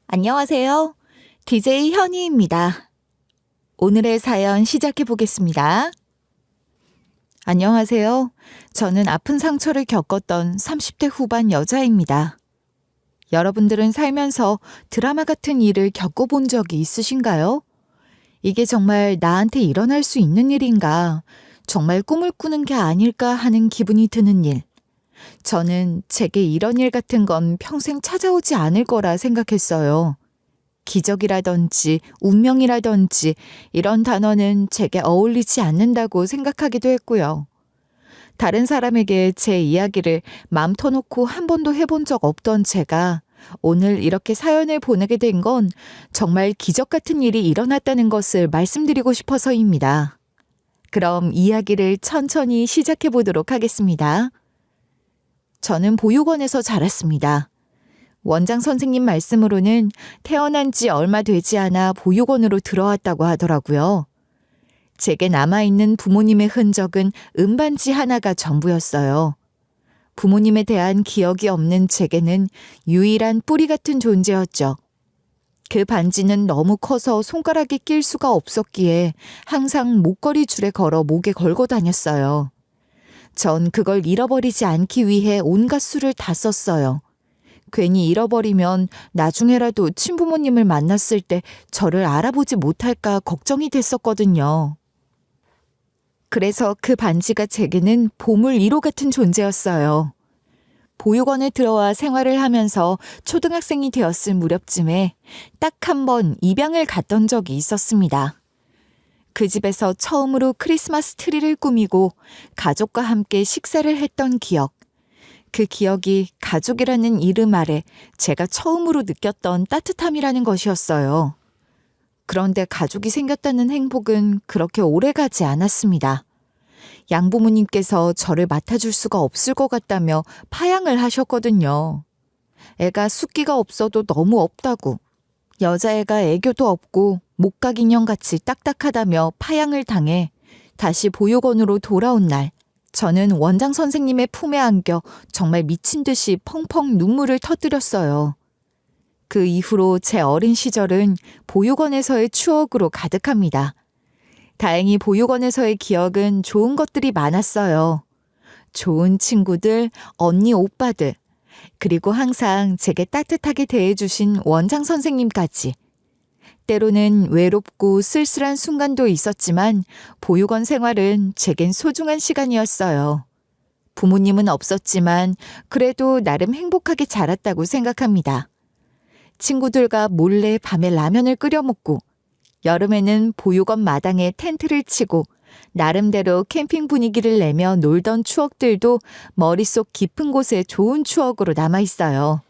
안녕하세요. DJ 현희입니다. 오늘의 사연 시작해 보겠습니다. 안녕하세요. 저는 아픈 상처를 겪었던 30대 후반 여자입니다. 여러분들은 살면서 드라마 같은 일을 겪어본 적이 있으신가요? 이게 정말 나한테 일어날 수 있는 일인가? 정말 꿈을 꾸는 게 아닐까 하는 기분이 드는 일. 저는 제게 이런 일 같은 건 평생 찾아오지 않을 거라 생각했어요. 기적이라든지 운명이라든지 이런 단어는 제게 어울리지 않는다고 생각하기도 했고요. 다른 사람에게 제 이야기를 맘 터놓고 한 번도 해본 적 없던 제가 오늘 이렇게 사연을 보내게 된 건 정말 기적 같은 일이 일어났다는 것을 말씀드리고 싶어서입니다. 그럼 이야기를 천천히 시작해 보도록 하겠습니다. 저는 보육원에서 자랐습니다. 원장 선생님 말씀으로는 태어난 지 얼마 되지 않아 보육원으로 들어왔다고 하더라고요. 제게 남아있는 부모님의 흔적은 은반지 하나가 전부였어요. 부모님에 대한 기억이 없는 제게는 유일한 뿌리 같은 존재였죠. 그 반지는 너무 커서 손가락에 낄 수가 없었기에 항상 목걸이 줄에 걸어 목에 걸고 다녔어요. 전 그걸 잃어버리지 않기 위해 온갖 수를 다 썼어요. 괜히 잃어버리면 나중에라도 친부모님을 만났을 때 저를 알아보지 못할까 걱정이 됐었거든요. 그래서 그 반지가 제게는 보물 1호 같은 존재였어요. 보육원에 들어와 생활을 하면서 초등학생이 되었을 무렵쯤에 딱 한 번 입양을 갔던 적이 있었습니다. 그 집에서 처음으로 크리스마스 트리를 꾸미고 가족과 함께 식사를 했던 기억. 그 기억이 가족이라는 이름 아래 제가 처음으로 느꼈던 따뜻함이라는 것이었어요. 그런데 가족이 생겼다는 행복은 그렇게 오래 가지 않았습니다. 양부모님께서 저를 맡아줄 수가 없을 것 같다며 파양을 하셨거든요. 애가 숫기가 없어도 너무 없다고, 여자애가 애교도 없고 목각 인형같이 딱딱하다며 파양을 당해 다시 보육원으로 돌아온 날, 저는 원장 선생님의 품에 안겨 정말 미친 듯이 펑펑 눈물을 터뜨렸어요. 그 이후로 제 어린 시절은 보육원에서의 추억으로 가득합니다. 다행히 보육원에서의 기억은 좋은 것들이 많았어요. 좋은 친구들, 언니, 오빠들, 그리고 항상 제게 따뜻하게 대해주신 원장 선생님까지. 때로는 외롭고 쓸쓸한 순간도 있었지만 보육원 생활은 제겐 소중한 시간이었어요. 부모님은 없었지만 그래도 나름 행복하게 자랐다고 생각합니다. 친구들과 몰래 밤에 라면을 끓여 먹고, 여름에는 보육원 마당에 텐트를 치고 나름대로 캠핑 분위기를 내며 놀던 추억들도 머릿속 깊은 곳에 좋은 추억으로 남아있어요.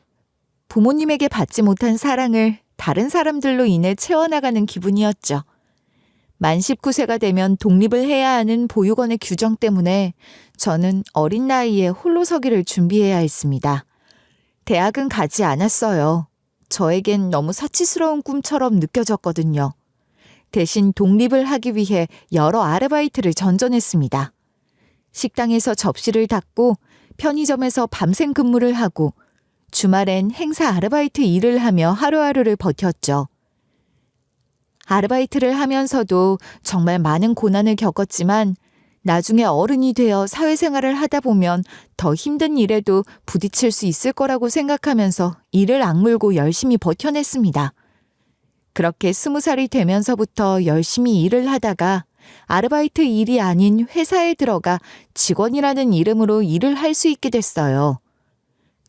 부모님에게 받지 못한 사랑을 다른 사람들로 인해 채워나가는 기분이었죠. 만 19세가 되면 독립을 해야 하는 보육원의 규정 때문에 저는 어린 나이에 홀로 서기를 준비해야 했습니다. 대학은 가지 않았어요. 저에겐 너무 사치스러운 꿈처럼 느껴졌거든요. 대신 독립을 하기 위해 여러 아르바이트를 전전했습니다. 식당에서 접시를 닦고 편의점에서 밤샘 근무를 하고 주말엔 행사 아르바이트 일을 하며 하루하루를 버텼죠. 아르바이트를 하면서도 정말 많은 고난을 겪었지만 나중에 어른이 되어 사회생활을 하다 보면 더 힘든 일에도 부딪힐 수 있을 거라고 생각하면서 이를 악물고 열심히 버텨냈습니다. 그렇게 20살이 되면서부터 열심히 일을 하다가 아르바이트 일이 아닌 회사에 들어가 직원이라는 이름으로 일을 할 수 있게 됐어요.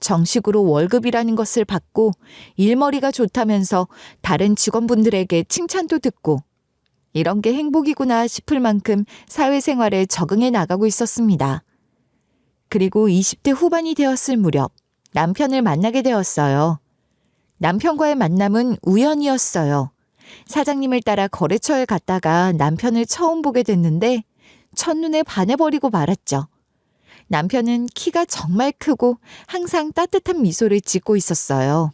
정식으로 월급이라는 것을 받고 일머리가 좋다면서 다른 직원분들에게 칭찬도 듣고, 이런 게 행복이구나 싶을 만큼 사회생활에 적응해 나가고 있었습니다. 그리고 20대 후반이 되었을 무렵 남편을 만나게 되었어요. 남편과의 만남은 우연이었어요. 사장님을 따라 거래처에 갔다가 남편을 처음 보게 됐는데 첫눈에 반해버리고 말았죠. 남편은 키가 정말 크고 항상 따뜻한 미소를 짓고 있었어요.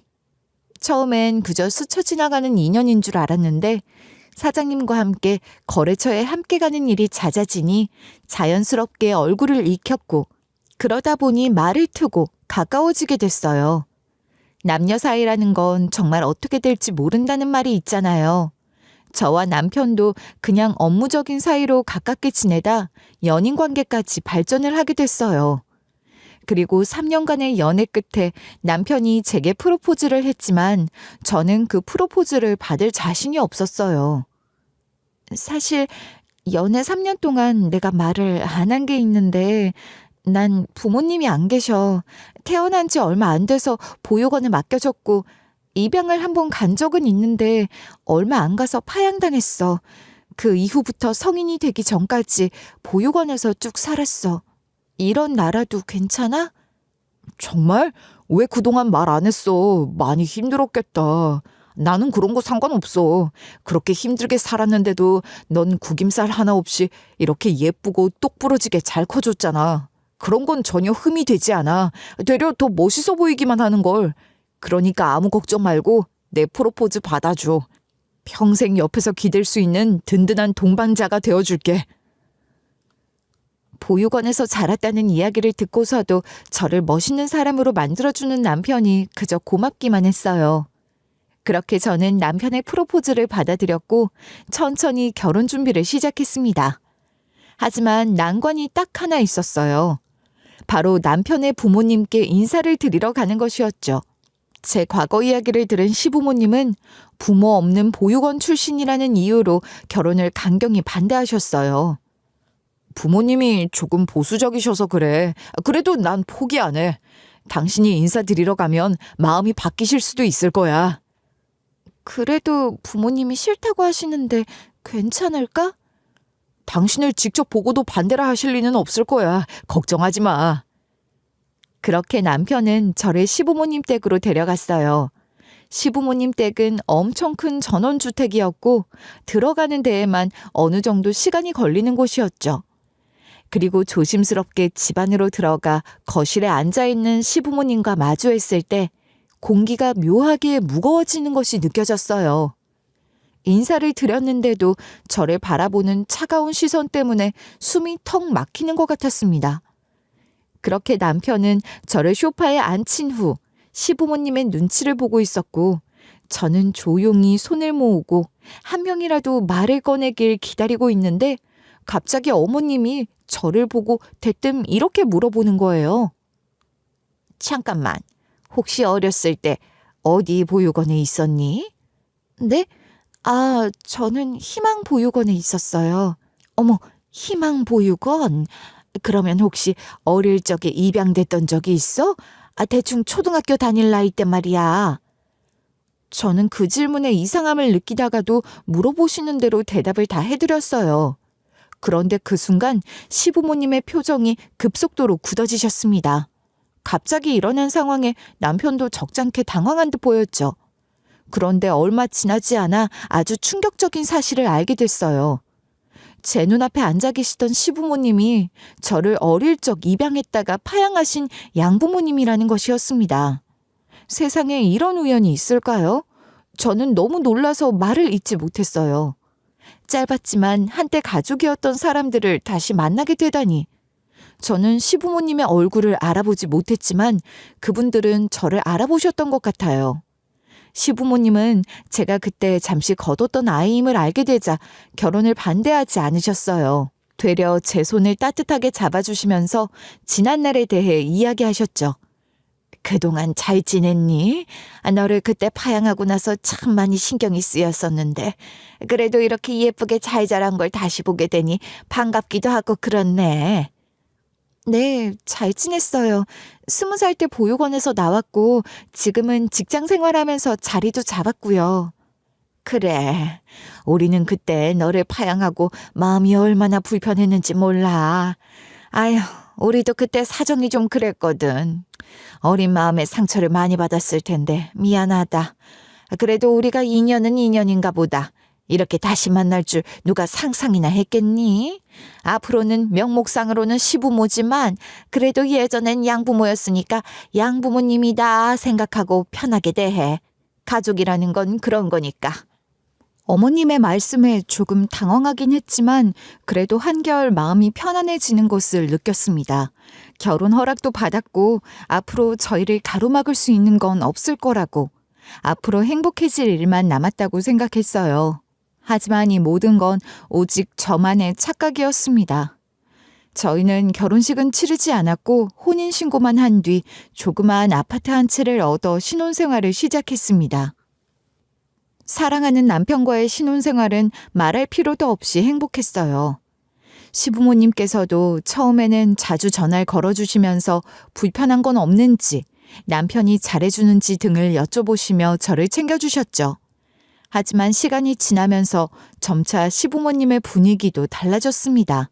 처음엔 그저 스쳐 지나가는 인연인 줄 알았는데 사장님과 함께 거래처에 함께 가는 일이 잦아지니 자연스럽게 얼굴을 익혔고, 그러다 보니 말을 트고 가까워지게 됐어요. 남녀 사이라는 건 정말 어떻게 될지 모른다는 말이 있잖아요. 저와 남편도 그냥 업무적인 사이로 가깝게 지내다 연인 관계까지 발전을 하게 됐어요. 그리고 3년간의 연애 끝에 남편이 제게 프로포즈를 했지만 저는 그 프로포즈를 받을 자신이 없었어요. 사실 연애 3년 동안 내가 말을 안 한 게 있는데 난 부모님이 안 계셔. 태어난 지 얼마 안 돼서 보육원에 맡겨졌고 입양을 한번 간 적은 있는데 얼마 안 가서 파양당했어. 그 이후부터 성인이 되기 전까지 보육원에서 쭉 살았어. 이런 나라도 괜찮아? 정말? 왜 그동안 말 안 했어? 많이 힘들었겠다. 나는 그런 거 상관없어. 그렇게 힘들게 살았는데도 넌 구김살 하나 없이 이렇게 예쁘고 똑부러지게 잘 커줬잖아. 그런 건 전혀 흠이 되지 않아. 되려 더 멋있어 보이기만 하는 걸. 그러니까 아무 걱정 말고 내 프로포즈 받아줘. 평생 옆에서 기댈 수 있는 든든한 동반자가 되어줄게. 보육원에서 자랐다는 이야기를 듣고서도 저를 멋있는 사람으로 만들어주는 남편이 그저 고맙기만 했어요. 그렇게 저는 남편의 프로포즈를 받아들였고 천천히 결혼 준비를 시작했습니다. 하지만 난관이 딱 하나 있었어요. 바로 남편의 부모님께 인사를 드리러 가는 것이었죠. 제 과거 이야기를 들은 시부모님은 부모 없는 보육원 출신이라는 이유로 결혼을 강경히 반대하셨어요. 부모님이 조금 보수적이셔서 그래. 그래도 난 포기 안 해. 당신이 인사드리러 가면 마음이 바뀌실 수도 있을 거야. 그래도 부모님이 싫다고 하시는데 괜찮을까? 당신을 직접 보고도 반대라 하실 리는 없을 거야. 걱정하지 마. 그렇게 남편은 저를 시부모님 댁으로 데려갔어요. 시부모님 댁은 엄청 큰 전원주택이었고 들어가는 데에만 어느 정도 시간이 걸리는 곳이었죠. 그리고 조심스럽게 집 안으로 들어가 거실에 앉아있는 시부모님과 마주했을 때 공기가 묘하게 무거워지는 것이 느껴졌어요. 인사를 드렸는데도 저를 바라보는 차가운 시선 때문에 숨이 턱 막히는 것 같았습니다. 그렇게 남편은 저를 소파에 앉힌 후 시부모님의 눈치를 보고 있었고 저는 조용히 손을 모으고 한 명이라도 말을 꺼내길 기다리고 있는데 갑자기 어머님이 저를 보고 대뜸 이렇게 물어보는 거예요. 잠깐만, 혹시 어렸을 때 어디 보육원에 있었니? 네? 아, 저는 희망보육원에 있었어요. 어머, 희망보육원? 그러면 혹시 어릴 적에 입양됐던 적이 있어? 대충 초등학교 다닐 나이 때 말이야. 저는 그 질문에 이상함을 느끼다가도 물어보시는 대로 대답을 다 해드렸어요. 그런데 그 순간 시부모님의 표정이 급속도로 굳어지셨습니다. 갑자기 일어난 상황에 남편도 적잖게 당황한 듯 보였죠. 그런데 얼마 지나지 않아 아주 충격적인 사실을 알게 됐어요. 제 눈앞에 앉아 계시던 시부모님이 저를 어릴 적 입양했다가 파양하신 양부모님이라는 것이었습니다. 세상에 이런 우연이 있을까요? 저는 너무 놀라서 말을 잇지 못했어요. 짧았지만 한때 가족이었던 사람들을 다시 만나게 되다니. 저는 시부모님의 얼굴을 알아보지 못했지만 그분들은 저를 알아보셨던 것 같아요. 시부모님은 제가 그때 잠시 거뒀던 아이임을 알게 되자 결혼을 반대하지 않으셨어요. 되려 제 손을 따뜻하게 잡아주시면서 지난날에 대해 이야기하셨죠. 그동안 잘 지냈니? 너를 그때 파양하고 나서 참 많이 신경이 쓰였었는데 그래도 이렇게 예쁘게 잘 자란 걸 다시 보게 되니 반갑기도 하고 그렇네. 네, 잘 지냈어요. 20살 때 보육원에서 나왔고 지금은 직장 생활하면서 자리도 잡았고요. 그래, 우리는 그때 너를 파양하고 마음이 얼마나 불편했는지 몰라. 아휴, 우리도 그때 사정이 좀 그랬거든. 어린 마음에 상처를 많이 받았을 텐데 미안하다. 그래도 우리가 인연은 인연인가 보다. 이렇게 다시 만날 줄 누가 상상이나 했겠니? 앞으로는 명목상으로는 시부모지만 그래도 예전엔 양부모였으니까 양부모님이다 생각하고 편하게 대해. 가족이라는 건 그런 거니까. 어머님의 말씀에 조금 당황하긴 했지만 그래도 한결 마음이 편안해지는 것을 느꼈습니다. 결혼 허락도 받았고 앞으로 저희를 가로막을 수 있는 건 없을 거라고, 앞으로 행복해질 일만 남았다고 생각했어요. 하지만 이 모든 건 오직 저만의 착각이었습니다. 저희는 결혼식은 치르지 않았고 혼인신고만 한 뒤 조그마한 아파트 한 채를 얻어 신혼생활을 시작했습니다. 사랑하는 남편과의 신혼생활은 말할 필요도 없이 행복했어요. 시부모님께서도 처음에는 자주 전화를 걸어주시면서 불편한 건 없는지, 남편이 잘해주는지 등을 여쭤보시며 저를 챙겨주셨죠. 하지만 시간이 지나면서 점차 시부모님의 분위기도 달라졌습니다.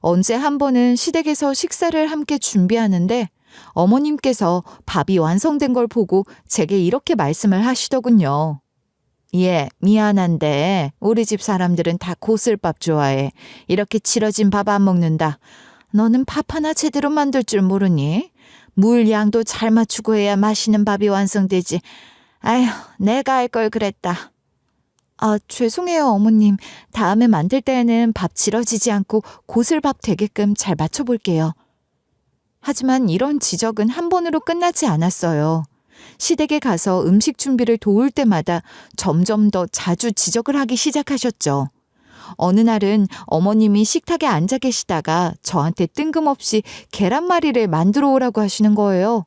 언제 한 번은 시댁에서 식사를 함께 준비하는데 어머님께서 밥이 완성된 걸 보고 제게 이렇게 말씀을 하시더군요. 예, 미안한데 우리 집 사람들은 다 고슬밥 좋아해. 이렇게 질어진 밥 안 먹는다. 너는 밥 하나 제대로 만들 줄 모르니? 물 양도 잘 맞추고 해야 맛있는 밥이 완성되지. 아휴, 내가 할 걸 그랬다. 아, 죄송해요, 어머님. 다음에 만들 때에는 밥 질어지지 않고 고슬밥 되게끔 잘 맞춰볼게요. 하지만 이런 지적은 한 번으로 끝나지 않았어요. 시댁에 가서 음식 준비를 도울 때마다 점점 더 자주 지적을 하기 시작하셨죠. 어느 날은 어머님이 식탁에 앉아 계시다가 저한테 뜬금없이 계란말이를 만들어 오라고 하시는 거예요.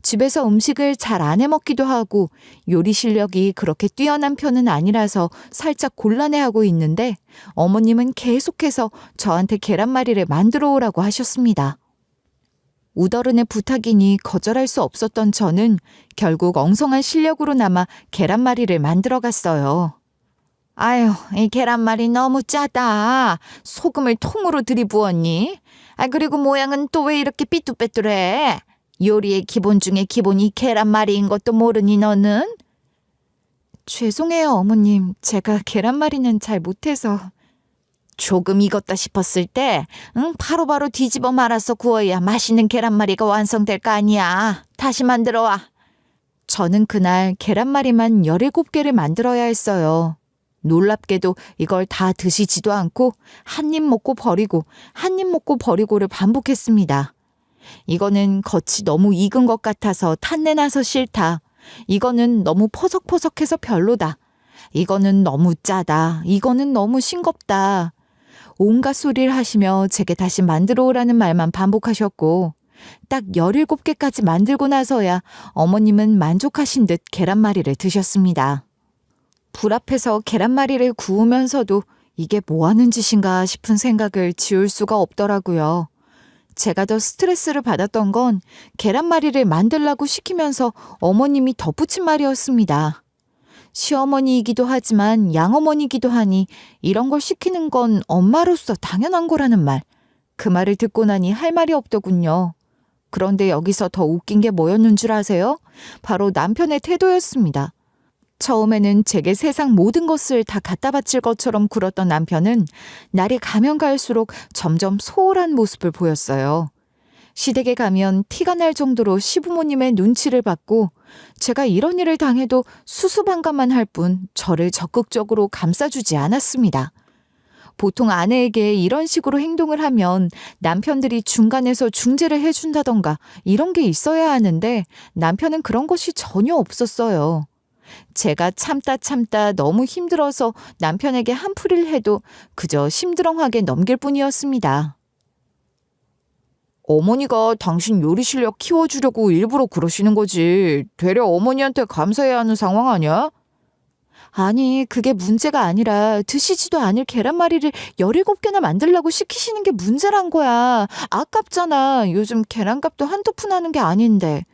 집에서 음식을 잘 안 해 먹기도 하고 요리 실력이 그렇게 뛰어난 편은 아니라서 살짝 곤란해하고 있는데 어머님은 계속해서 저한테 계란말이를 만들어 오라고 하셨습니다. 우더른의 부탁이니 거절할 수 없었던 저는 결국 엉성한 실력으로나마 계란말이를 만들어 갔어요. 아유, 이 계란말이 너무 짜다. 소금을 통으로 들이부었니? 아, 그리고 모양은 또 왜 이렇게 삐뚤빼뚤해? 요리의 기본 중에 기본이 계란말이인 것도 모르니 너는? 죄송해요, 어머님. 제가 계란말이는 잘 못해서. 조금 익었다 싶었을 때 바로바로 뒤집어 말아서 구워야 맛있는 계란말이가 완성될 거 아니야. 다시 만들어 와. 저는 그날 계란말이만 17개를 만들어야 했어요. 놀랍게도 이걸 다 드시지도 않고 한 입 먹고 버리고 한 입 먹고 버리고를 반복했습니다. 이거는 겉이 너무 익은 것 같아서 탄내나서 싫다. 이거는 너무 퍼석퍼석해서 별로다. 이거는 너무 짜다. 이거는 너무 싱겁다. 온갖 소리를 하시며 제게 다시 만들어 오라는 말만 반복하셨고 딱 17개까지 만들고 나서야 어머님은 만족하신 듯 계란말이를 드셨습니다. 불 앞에서 계란말이를 구우면서도 이게 뭐 하는 짓인가 싶은 생각을 지울 수가 없더라고요. 제가 더 스트레스를 받았던 건 계란말이를 만들라고 시키면서 어머님이 덧붙인 말이었습니다. 시어머니이기도 하지만 양어머니이기도 하니 이런 걸 시키는 건 엄마로서 당연한 거라는 말. 그 말을 듣고 나니 할 말이 없더군요. 그런데 여기서 더 웃긴 게 뭐였는 줄 아세요? 바로 남편의 태도였습니다. 처음에는 제게 세상 모든 것을 다 갖다 바칠 것처럼 굴었던 남편은 날이 가면 갈수록 점점 소홀한 모습을 보였어요. 시댁에 가면 티가 날 정도로 시부모님의 눈치를 받고 제가 이런 일을 당해도 수수방관만 할 뿐 저를 적극적으로 감싸주지 않았습니다. 보통 아내에게 이런 식으로 행동을 하면 남편들이 중간에서 중재를 해준다던가 이런 게 있어야 하는데 남편은 그런 것이 전혀 없었어요. 제가 참다 너무 힘들어서 남편에게 한풀이를 해도 그저 심드렁하게 넘길 뿐이었습니다. 어머니가 당신 요리 실력 키워주려고 일부러 그러시는 거지. 되려 어머니한테 감사해야 하는 상황 아니야? 아니, 그게 문제가 아니라 드시지도 않을 계란말이를 17개나 만들라고 시키시는 게 문제란 거야. 아깝잖아. 요즘 계란값도 한두 푼 하는 게 아닌데.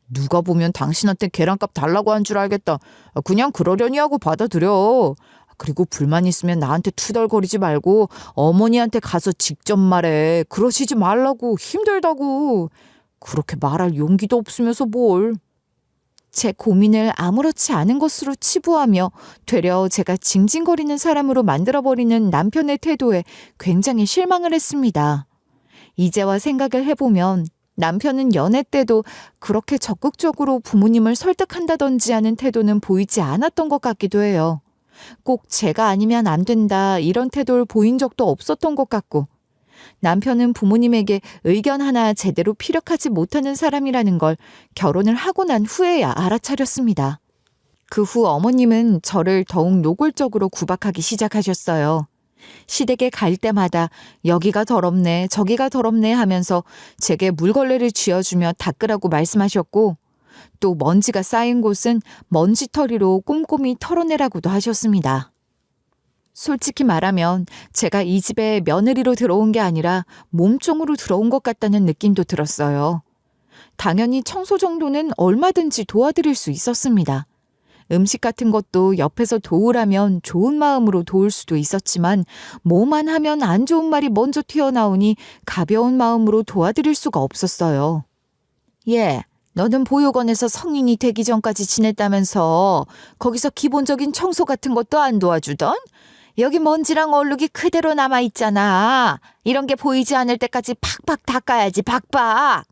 누가 보면 당신한테 계란값 달라고 한 줄 알겠다. 그냥 그러려니 하고 받아들여. 그리고 불만 있으면 나한테 투덜거리지 말고 어머니한테 가서 직접 말해. 그러시지 말라고. 힘들다고. 그렇게 말할 용기도 없으면서 뭘. 제 고민을 아무렇지 않은 것으로 치부하며 되려 제가 징징거리는 사람으로 만들어버리는 남편의 태도에 굉장히 실망을 했습니다. 이제와 생각을 해보면 남편은 연애 때도 그렇게 적극적으로 부모님을 설득한다든지 하는 태도는 보이지 않았던 것 같기도 해요. 꼭 제가 아니면 안 된다 이런 태도를 보인 적도 없었던 것 같고 남편은 부모님에게 의견 하나 제대로 피력하지 못하는 사람이라는 걸 결혼을 하고 난 후에야 알아차렸습니다. 그 후 어머님은 저를 더욱 노골적으로 구박하기 시작하셨어요. 시댁에 갈 때마다 여기가 더럽네 저기가 더럽네 하면서 제게 물걸레를 쥐어주며 닦으라고 말씀하셨고 또 먼지가 쌓인 곳은 먼지털이로 꼼꼼히 털어내라고도 하셨습니다. 솔직히 말하면 제가 이 집에 며느리로 들어온 게 아니라 몸종으로 들어온 것 같다는 느낌도 들었어요. 당연히 청소 정도는 얼마든지 도와드릴 수 있었습니다. 음식 같은 것도 옆에서 도우라면 좋은 마음으로 도울 수도 있었지만 뭐만 하면 안 좋은 말이 먼저 튀어나오니 가벼운 마음으로 도와드릴 수가 없었어요. 예, 너는 보육원에서 성인이 되기 전까지 지냈다면서 거기서 기본적인 청소 같은 것도 안 도와주던? 여기 먼지랑 얼룩이 그대로 남아있잖아. 이런 게 보이지 않을 때까지 팍팍 닦아야지, 팍팍.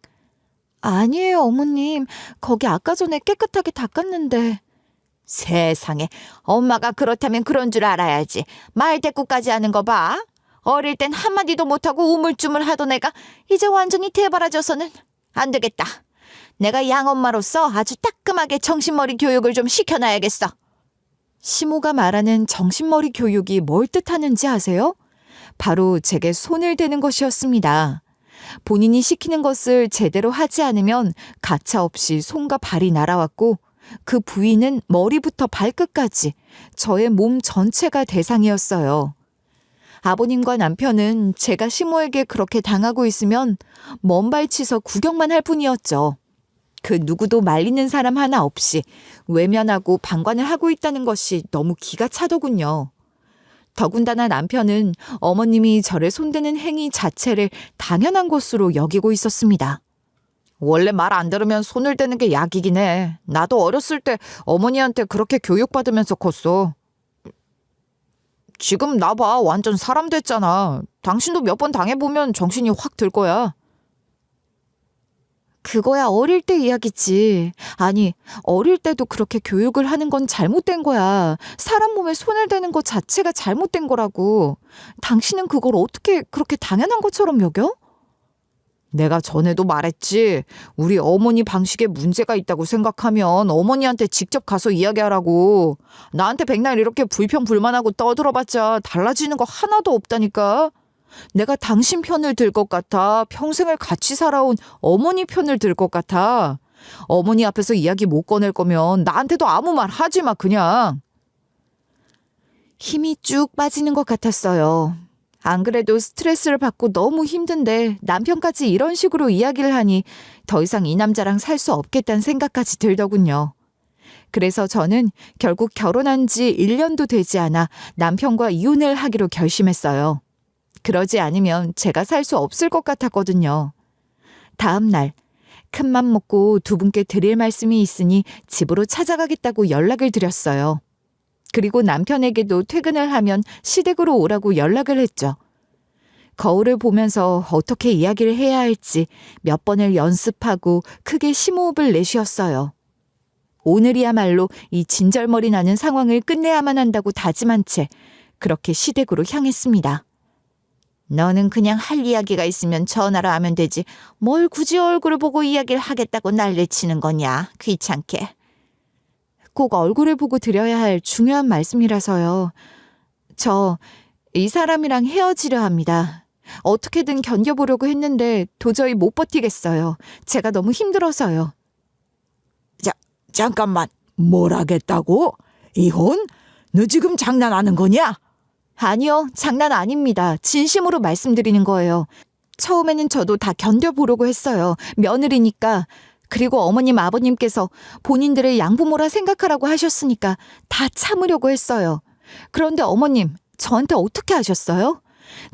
아니에요, 어머님. 거기 아까 전에 깨끗하게 닦았는데. 세상에, 엄마가 그렇다면 그런 줄 알아야지. 말대꾸까지 하는 거 봐. 어릴 땐 한마디도 못하고 우물쭈물 하던 애가 이제 완전히 대바라져서는 안 되겠다. 내가 양엄마로서 아주 따끔하게 정신머리 교육을 좀 시켜놔야겠어. 시모가 말하는 정신머리 교육이 뭘 뜻하는지 아세요? 바로 제게 손을 대는 것이었습니다. 본인이 시키는 것을 제대로 하지 않으면 가차없이 손과 발이 날아왔고 그 부위는 머리부터 발끝까지 저의 몸 전체가 대상이었어요. 아버님과 남편은 제가 시모에게 그렇게 당하고 있으면 먼발치서 구경만 할 뿐이었죠. 그 누구도 말리는 사람 하나 없이 외면하고 방관을 하고 있다는 것이 너무 기가 차더군요. 더군다나 남편은 어머님이 저를 손대는 행위 자체를 당연한 것으로 여기고 있었습니다. 원래 말 안 들으면 손을 대는 게 약이긴 해. 나도 어렸을 때 어머니한테 그렇게 교육받으면서 컸어. 지금 나 봐. 완전 사람 됐잖아. 당신도 몇 번 당해보면 정신이 확 들 거야. 그거야 어릴 때 이야기지. 아니, 어릴 때도 그렇게 교육을 하는 건 잘못된 거야. 사람 몸에 손을 대는 것 자체가 잘못된 거라고. 당신은 그걸 어떻게 그렇게 당연한 것처럼 여겨? 내가 전에도 말했지. 우리 어머니 방식에 문제가 있다고 생각하면 어머니한테 직접 가서 이야기하라고. 나한테 백날 이렇게 불평불만하고 떠들어봤자 달라지는 거 하나도 없다니까. 내가 당신 편을 들 것 같아. 평생을 같이 살아온 어머니 편을 들 것 같아. 어머니 앞에서 이야기 못 꺼낼 거면 나한테도 아무 말 하지 마 그냥. 힘이 쭉 빠지는 것 같았어요. 안 그래도 스트레스를 받고 너무 힘든데 남편까지 이런 식으로 이야기를 하니 더 이상 이 남자랑 살 수 없겠다는 생각까지 들더군요. 그래서 저는 결국 결혼한 지 1년도 되지 않아 남편과 이혼을 하기로 결심했어요. 그러지 않으면 제가 살 수 없을 것 같았거든요. 다음 날 큰맘 먹고 두 분께 드릴 말씀이 있으니 집으로 찾아가겠다고 연락을 드렸어요. 그리고 남편에게도 퇴근을 하면 시댁으로 오라고 연락을 했죠. 거울을 보면서 어떻게 이야기를 해야 할지 몇 번을 연습하고 크게 심호흡을 내쉬었어요. 오늘이야말로 이 진절머리 나는 상황을 끝내야만 한다고 다짐한 채 그렇게 시댁으로 향했습니다. 너는 그냥 할 이야기가 있으면 전화로 하면 되지. 뭘 굳이 얼굴을 보고 이야기를 하겠다고 난리치는 거냐. 귀찮게. 꼭 얼굴을 보고 드려야 할 중요한 말씀이라서요. 저 이 사람이랑 헤어지려 합니다. 어떻게든 견뎌보려고 했는데 도저히 못 버티겠어요. 제가 너무 힘들어서요. 잠깐만, 뭘 하겠다고? 이혼? 너 지금 장난하는 거냐? 아니요, 장난 아닙니다. 진심으로 말씀드리는 거예요. 처음에는 저도 다 견뎌보려고 했어요. 며느리니까. 그리고 어머님 아버님께서 본인들의 양부모라 생각하라고 하셨으니까 다 참으려고 했어요. 그런데 어머님, 저한테 어떻게 하셨어요?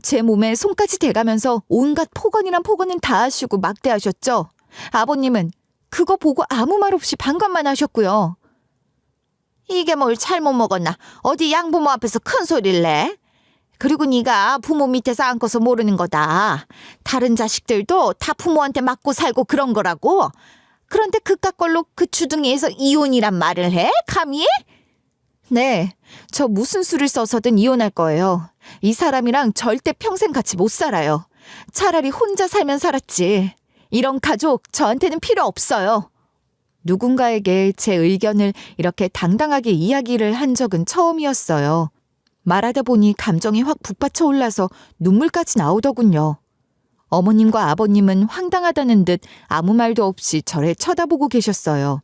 제 몸에 손까지 대가면서 온갖 폭언이란 폭언은 다 하시고 막대하셨죠? 아버님은 그거 보고 아무 말 없이 반감만 하셨고요. 이게 뭘 잘못 먹었나? 어디 양부모 앞에서 큰 소리를 내? 그리고 네가 부모 밑에서 안고서 모르는 거다. 다른 자식들도 다 부모한테 맞고 살고 그런 거라고. 그런데 그깟 걸로 그 주둥이에서 이혼이란 말을 해? 감히? 네, 저 무슨 수를 써서든 이혼할 거예요. 이 사람이랑 절대 평생 같이 못 살아요. 차라리 혼자 살면 살았지. 이런 가족 저한테는 필요 없어요. 누군가에게 제 의견을 이렇게 당당하게 이야기를 한 적은 처음이었어요. 말하다 보니 감정이 확 북받쳐 올라서 눈물까지 나오더군요. 어머님과 아버님은 황당하다는 듯 아무 말도 없이 저를 쳐다보고 계셨어요.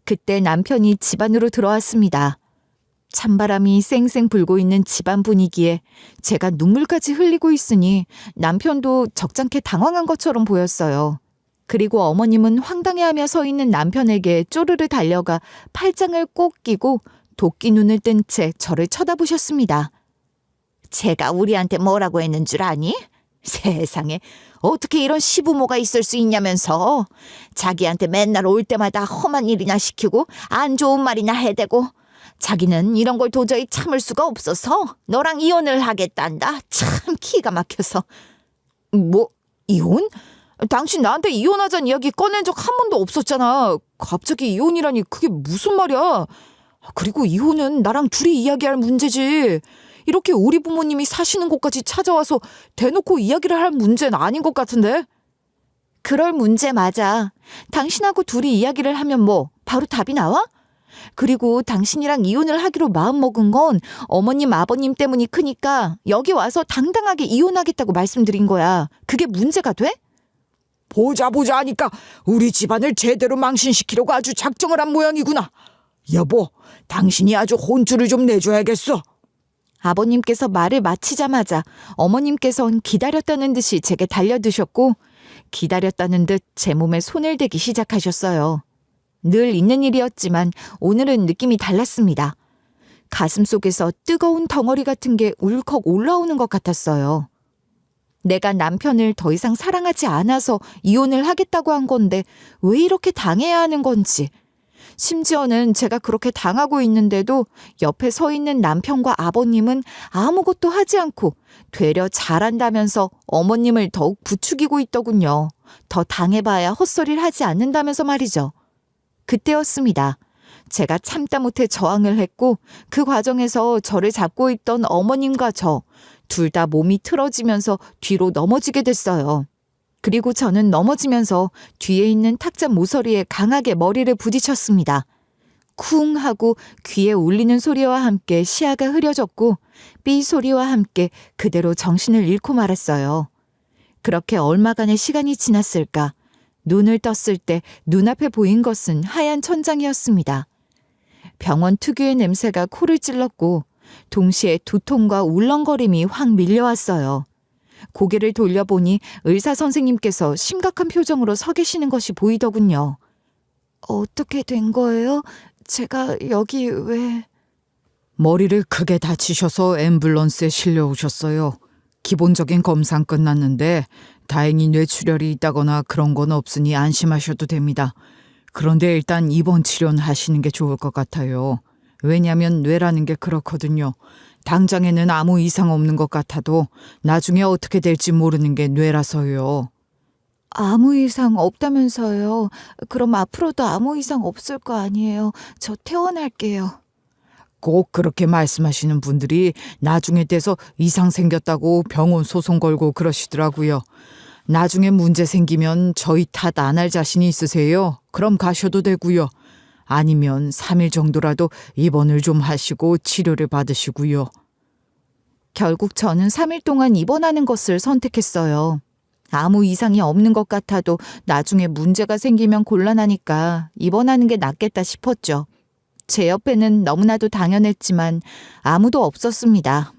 그때 남편이 집 안으로 들어왔습니다. 찬바람이 쌩쌩 불고 있는 집안 분위기에 제가 눈물까지 흘리고 있으니 남편도 적잖게 당황한 것처럼 보였어요. 그리고 어머님은 황당해하며 서 있는 남편에게 쪼르르 달려가 팔짱을 꼭 끼고 도끼 눈을 뜬 채 저를 쳐다보셨습니다. 제가 우리한테 뭐라고 했는 줄 아니? 세상에 어떻게 이런 시부모가 있을 수 있냐면서 자기한테 맨날 올 때마다 험한 일이나 시키고 안 좋은 말이나 해대고 자기는 이런 걸 도저히 참을 수가 없어서 너랑 이혼을 하겠단다. 참 기가 막혀서. 뭐 이혼? 당신 나한테 이혼하자는 이야기 꺼낸 적 한 번도 없었잖아. 갑자기 이혼이라니 그게 무슨 말이야. 그리고 이혼은 나랑 둘이 이야기할 문제지. 이렇게 우리 부모님이 사시는 곳까지 찾아와서 대놓고 이야기를 할 문제는 아닌 것 같은데? 그럴 문제 맞아. 당신하고 둘이 이야기를 하면 뭐 바로 답이 나와? 그리고 당신이랑 이혼을 하기로 마음먹은 건 어머님 아버님 때문이 크니까 여기 와서 당당하게 이혼하겠다고 말씀드린 거야. 그게 문제가 돼? 보자 하니까 우리 집안을 제대로 망신시키려고 아주 작정을 한 모양이구나. 여보, 당신이 아주 혼쭐을 좀 내줘야겠어. 아버님께서 말을 마치자마자 어머님께선 기다렸다는 듯이 제게 달려드셨고 기다렸다는 듯 제 몸에 손을 대기 시작하셨어요. 늘 있는 일이었지만 오늘은 느낌이 달랐습니다. 가슴속에서 뜨거운 덩어리 같은 게 울컥 올라오는 것 같았어요. 내가 남편을 더 이상 사랑하지 않아서 이혼을 하겠다고 한 건데 왜 이렇게 당해야 하는 건지. 심지어는 제가 그렇게 당하고 있는데도 옆에 서 있는 남편과 아버님은 아무것도 하지 않고 되려 잘한다면서 어머님을 더욱 부추기고 있더군요. 더 당해봐야 헛소리를 하지 않는다면서 말이죠. 그때였습니다. 제가 참다 못해 저항을 했고 그 과정에서 저를 잡고 있던 어머님과 저 둘 다 몸이 틀어지면서 뒤로 넘어지게 됐어요. 그리고 저는 넘어지면서 뒤에 있는 탁자 모서리에 강하게 머리를 부딪혔습니다. 쿵 하고 귀에 울리는 소리와 함께 시야가 흐려졌고 삐 소리와 함께 그대로 정신을 잃고 말았어요. 그렇게 얼마간의 시간이 지났을까? 눈을 떴을 때 눈앞에 보인 것은 하얀 천장이었습니다. 병원 특유의 냄새가 코를 찔렀고 동시에 두통과 울렁거림이 확 밀려왔어요. 고개를 돌려보니 의사 선생님께서 심각한 표정으로 서 계시는 것이 보이더군요. 어떻게 된 거예요? 제가 여기 왜... 머리를 크게 다치셔서 앰뷸런스에 실려오셨어요. 기본적인 검사는 끝났는데 다행히 뇌출혈이 있다거나 그런 건 없으니 안심하셔도 됩니다. 그런데 일단 입원 치료는 하시는 게 좋을 것 같아요. 왜냐하면 뇌라는 게 그렇거든요. 당장에는 아무 이상 없는 것 같아도 나중에 어떻게 될지 모르는 게 뇌라서요. 아무 이상 없다면서요. 그럼 앞으로도 아무 이상 없을 거 아니에요. 저 퇴원할게요. 꼭 그렇게 말씀하시는 분들이 나중에 돼서 이상 생겼다고 병원 소송 걸고 그러시더라고요. 나중에 문제 생기면 저희 탓 안 할 자신이 있으세요? 그럼 가셔도 되고요. 아니면 3일 정도라도 입원을 좀 하시고 치료를 받으시고요. 결국 저는 3일 동안 입원하는 것을 선택했어요. 아무 이상이 없는 것 같아도 나중에 문제가 생기면 곤란하니까 입원하는 게 낫겠다 싶었죠. 제 옆에는 너무나도 당연했지만 아무도 없었습니다.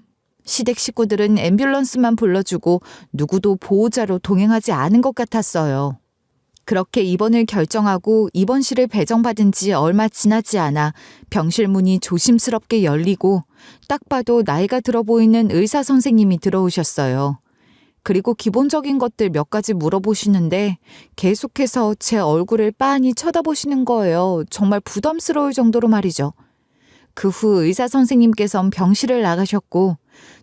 시댁 식구들은 앰뷸런스만 불러주고 누구도 보호자로 동행하지 않은 것 같았어요. 그렇게 입원을 결정하고 입원실을 배정받은 지 얼마 지나지 않아 병실 문이 조심스럽게 열리고 딱 봐도 나이가 들어 보이는 의사 선생님이 들어오셨어요. 그리고 기본적인 것들 몇 가지 물어보시는데 계속해서 제 얼굴을 빤히 쳐다보시는 거예요. 정말 부담스러울 정도로 말이죠. 그 후 의사 선생님께선 병실을 나가셨고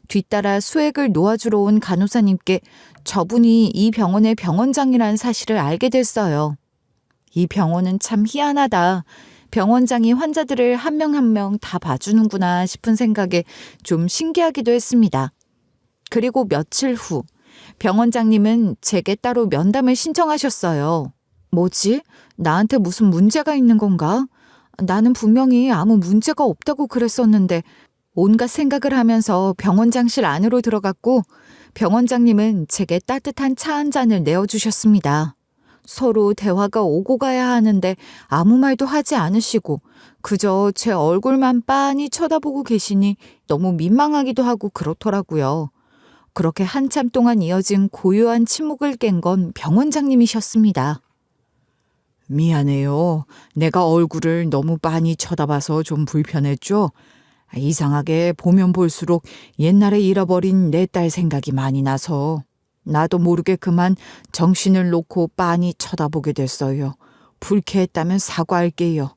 뒤따라 수액을 놓아주러 온 간호사님께 저분이 이 병원의 병원장이라는 사실을 알게 됐어요. 이 병원은 참 희한하다. 병원장이 환자들을 한 명 한 명 다 봐주는구나 싶은 생각에 좀 신기하기도 했습니다. 그리고 며칠 후 병원장님은 제게 따로 면담을 신청하셨어요. 뭐지? 나한테 무슨 문제가 있는 건가? 나는 분명히 아무 문제가 없다고 그랬었는데 온갖 생각을 하면서 병원장실 안으로 들어갔고 병원장님은 제게 따뜻한 차 한 잔을 내어주셨습니다. 서로 대화가 오고 가야 하는데 아무 말도 하지 않으시고 그저 제 얼굴만 빤히 쳐다보고 계시니 너무 민망하기도 하고 그렇더라고요. 그렇게 한참 동안 이어진 고요한 침묵을 깬 건 병원장님이셨습니다. 미안해요. 내가 얼굴을 너무 빤히 쳐다봐서 좀 불편했죠? 이상하게 보면 볼수록 옛날에 잃어버린 내 딸 생각이 많이 나서 나도 모르게 그만 정신을 놓고 빤히 쳐다보게 됐어요. 불쾌했다면 사과할게요.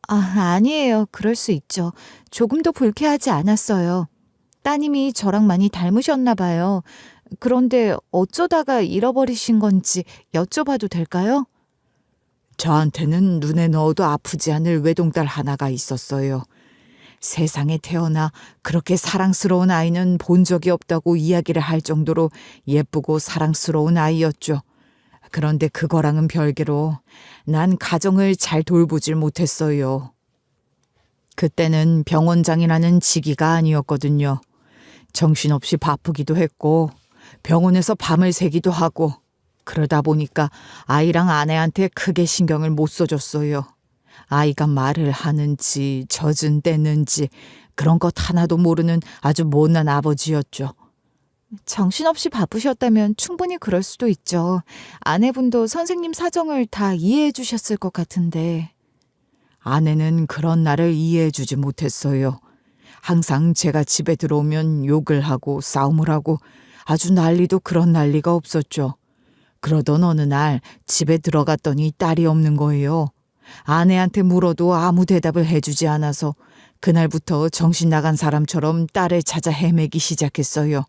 아니에요. 그럴 수 있죠. 조금도 불쾌하지 않았어요. 따님이 저랑 많이 닮으셨나 봐요. 그런데 어쩌다가 잃어버리신 건지 여쭤봐도 될까요? 저한테는 눈에 넣어도 아프지 않을 외동딸 하나가 있었어요. 세상에 태어나 그렇게 사랑스러운 아이는 본 적이 없다고 이야기를 할 정도로 예쁘고 사랑스러운 아이였죠. 그런데 그거랑은 별개로 난 가정을 잘 돌보질 못했어요. 그때는 병원장이라는 직위가 아니었거든요. 정신없이 바쁘기도 했고 병원에서 밤을 새기도 하고 그러다 보니까 아이랑 아내한테 크게 신경을 못 써줬어요. 아이가 말을 하는지 젖은 떼는지 그런 것 하나도 모르는 아주 못난 아버지였죠. 정신없이 바쁘셨다면 충분히 그럴 수도 있죠. 아내분도 선생님 사정을 다 이해해 주셨을 것 같은데. 아내는 그런 나를 이해해 주지 못했어요. 항상 제가 집에 들어오면 욕을 하고 싸움을 하고 아주 난리도 그런 난리가 없었죠. 그러던 어느 날 집에 들어갔더니 딸이 없는 거예요. 아내한테 물어도 아무 대답을 해주지 않아서 그날부터 정신 나간 사람처럼 딸을 찾아 헤매기 시작했어요.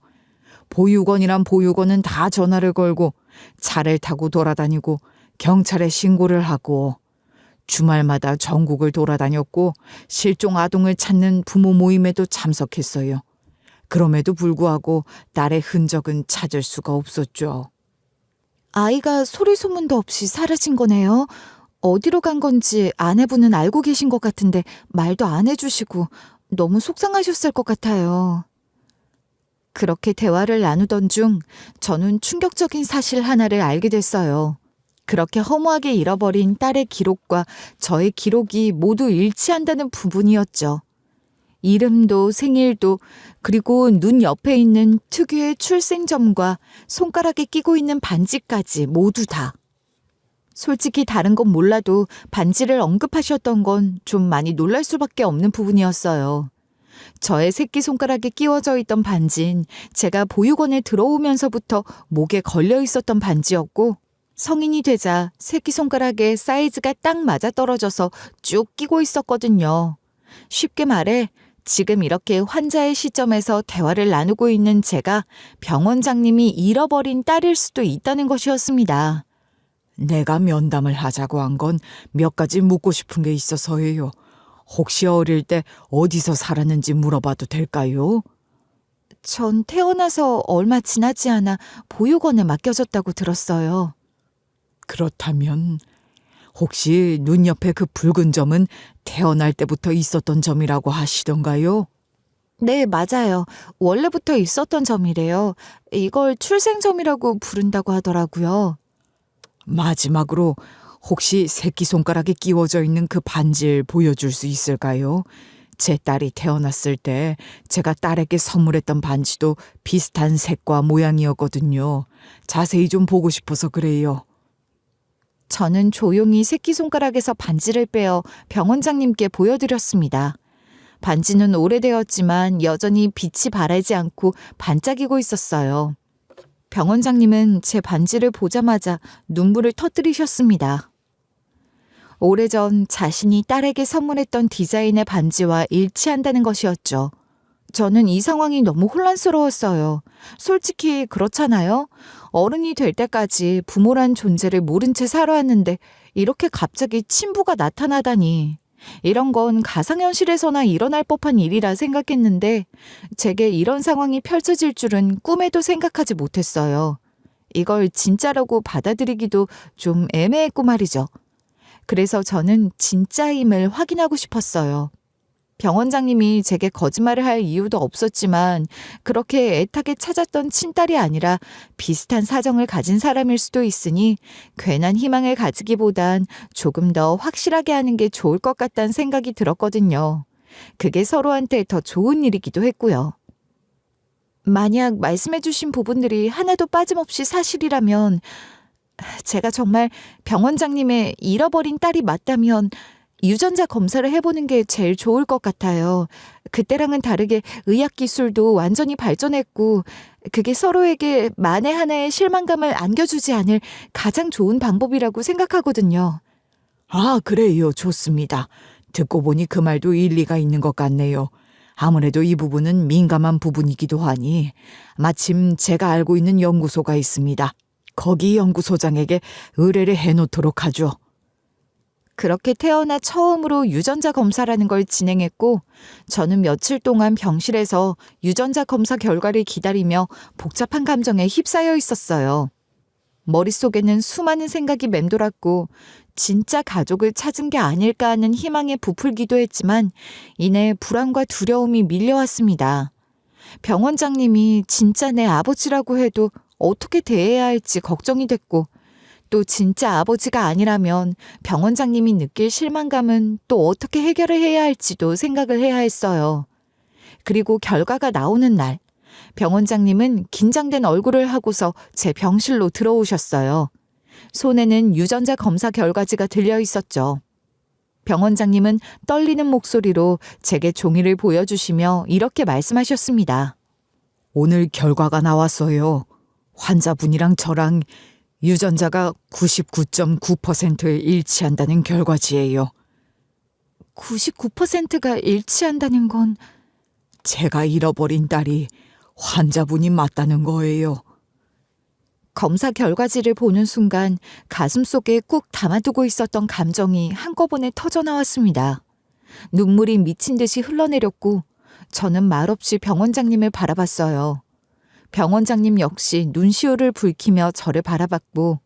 보육원이란 보육원은 다 전화를 걸고 차를 타고 돌아다니고 경찰에 신고를 하고 주말마다 전국을 돌아다녔고 실종 아동을 찾는 부모 모임에도 참석했어요. 그럼에도 불구하고 딸의 흔적은 찾을 수가 없었죠. 아이가 소리 소문도 없이 사라진 거네요. 어디로 간 건지 아내분은 알고 계신 것 같은데 말도 안 해주시고 너무 속상하셨을 것 같아요. 그렇게 대화를 나누던 중 저는 충격적인 사실 하나를 알게 됐어요. 그렇게 허무하게 잃어버린 딸의 기록과 저의 기록이 모두 일치한다는 부분이었죠. 이름도 생일도 그리고 눈 옆에 있는 특유의 출생점과 손가락에 끼고 있는 반지까지 모두 다. 솔직히 다른 건 몰라도 반지를 언급하셨던 건 좀 많이 놀랄 수밖에 없는 부분이었어요. 저의 새끼손가락에 끼워져 있던 반지는 제가 보육원에 들어오면서부터 목에 걸려 있었던 반지였고 성인이 되자 새끼손가락에 사이즈가 딱 맞아떨어져서 쭉 끼고 있었거든요. 쉽게 말해 지금 이렇게 환자의 시점에서 대화를 나누고 있는 제가 병원장님이 잃어버린 딸일 수도 있다는 것이었습니다. 내가 면담을 하자고 한 건 몇 가지 묻고 싶은 게 있어서예요. 혹시 어릴 때 어디서 살았는지 물어봐도 될까요? 전 태어나서 얼마 지나지 않아 보육원에 맡겨졌다고 들었어요. 그렇다면 혹시 눈 옆에 그 붉은 점은 태어날 때부터 있었던 점이라고 하시던가요? 네, 맞아요. 원래부터 있었던 점이래요. 이걸 출생점이라고 부른다고 하더라고요. 마지막으로 혹시 새끼손가락에 끼워져 있는 그 반지를 보여줄 수 있을까요? 제 딸이 태어났을 때 제가 딸에게 선물했던 반지도 비슷한 색과 모양이었거든요. 자세히 좀 보고 싶어서 그래요. 저는 조용히 새끼손가락에서 반지를 빼어 병원장님께 보여드렸습니다. 반지는 오래되었지만 여전히 빛이 바라지 않고 반짝이고 있었어요. 병원장님은 제 반지를 보자마자 눈물을 터뜨리셨습니다. 오래전 자신이 딸에게 선물했던 디자인의 반지와 일치한다는 것이었죠. 저는 이 상황이 너무 혼란스러웠어요. 솔직히 그렇잖아요. 어른이 될 때까지 부모란 존재를 모른 채 살아왔는데 이렇게 갑자기 친부가 나타나다니. 이런 건 가상현실에서나 일어날 법한 일이라 생각했는데 제게 이런 상황이 펼쳐질 줄은 꿈에도 생각하지 못했어요. 이걸 진짜라고 받아들이기도 좀 애매했고 말이죠. 그래서 저는 진짜임을 확인하고 싶었어요. 병원장님이 제게 거짓말을 할 이유도 없었지만 그렇게 애타게 찾았던 친딸이 아니라 비슷한 사정을 가진 사람일 수도 있으니 괜한 희망을 가지기보단 조금 더 확실하게 하는 게 좋을 것 같다는 생각이 들었거든요. 그게 서로한테 더 좋은 일이기도 했고요. 만약 말씀해주신 부분들이 하나도 빠짐없이 사실이라면 제가 정말 병원장님의 잃어버린 딸이 맞다면 유전자 검사를 해보는 게 제일 좋을 것 같아요. 그때랑은 다르게 의학기술도 완전히 발전했고 그게 서로에게 만에 하나의 실망감을 안겨주지 않을 가장 좋은 방법이라고 생각하거든요. 아, 그래요. 좋습니다. 듣고 보니 그 말도 일리가 있는 것 같네요. 아무래도 이 부분은 민감한 부분이기도 하니 마침 제가 알고 있는 연구소가 있습니다. 거기 연구소장에게 의뢰를 해놓도록 하죠. 그렇게 태어나 처음으로 유전자 검사라는 걸 진행했고 저는 며칠 동안 병실에서 유전자 검사 결과를 기다리며 복잡한 감정에 휩싸여 있었어요. 머릿속에는 수많은 생각이 맴돌았고 진짜 가족을 찾은 게 아닐까 하는 희망에 부풀기도 했지만 이내 불안과 두려움이 밀려왔습니다. 병원장님이 진짜 내 아버지라고 해도 어떻게 대해야 할지 걱정이 됐고 또 진짜 아버지가 아니라면 병원장님이 느낄 실망감은 또 어떻게 해결을 해야 할지도 생각을 해야 했어요. 그리고 결과가 나오는 날, 병원장님은 긴장된 얼굴을 하고서 제 병실로 들어오셨어요. 손에는 유전자 검사 결과지가 들려 있었죠. 병원장님은 떨리는 목소리로 제게 종이를 보여주시며 이렇게 말씀하셨습니다. 오늘 결과가 나왔어요. 환자분이랑 저랑 유전자가 99.9% 일치한다는 결과지예요. 99%가 일치한다는 건 제가 잃어버린 딸이 환자분이 맞다는 거예요. 검사 결과지를 보는 순간 가슴속에 꾹 담아두고 있었던 감정이 한꺼번에 터져나왔습니다. 눈물이 미친 듯이 흘러내렸고 저는 말없이 병원장님을 바라봤어요. 병원장님 역시 눈시울을 붉히며 저를 바라봤고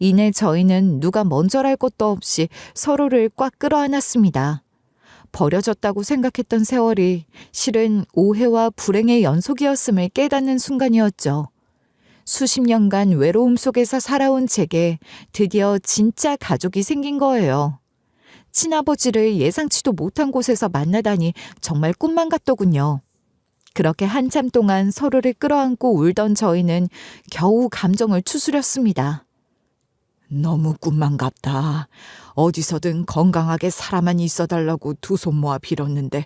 이내 저희는 누가 먼저랄 것도 없이 서로를 꽉 끌어안았습니다. 버려졌다고 생각했던 세월이 실은 오해와 불행의 연속이었음을 깨닫는 순간이었죠. 수십 년간 외로움 속에서 살아온 제게 드디어 진짜 가족이 생긴 거예요. 친아버지를 예상치도 못한 곳에서 만나다니 정말 꿈만 같더군요. 그렇게 한참 동안 서로를 끌어안고 울던 저희는 겨우 감정을 추스렸습니다. 너무 꿈만 같다. 어디서든 건강하게 살아만 있어달라고 두 손 모아 빌었는데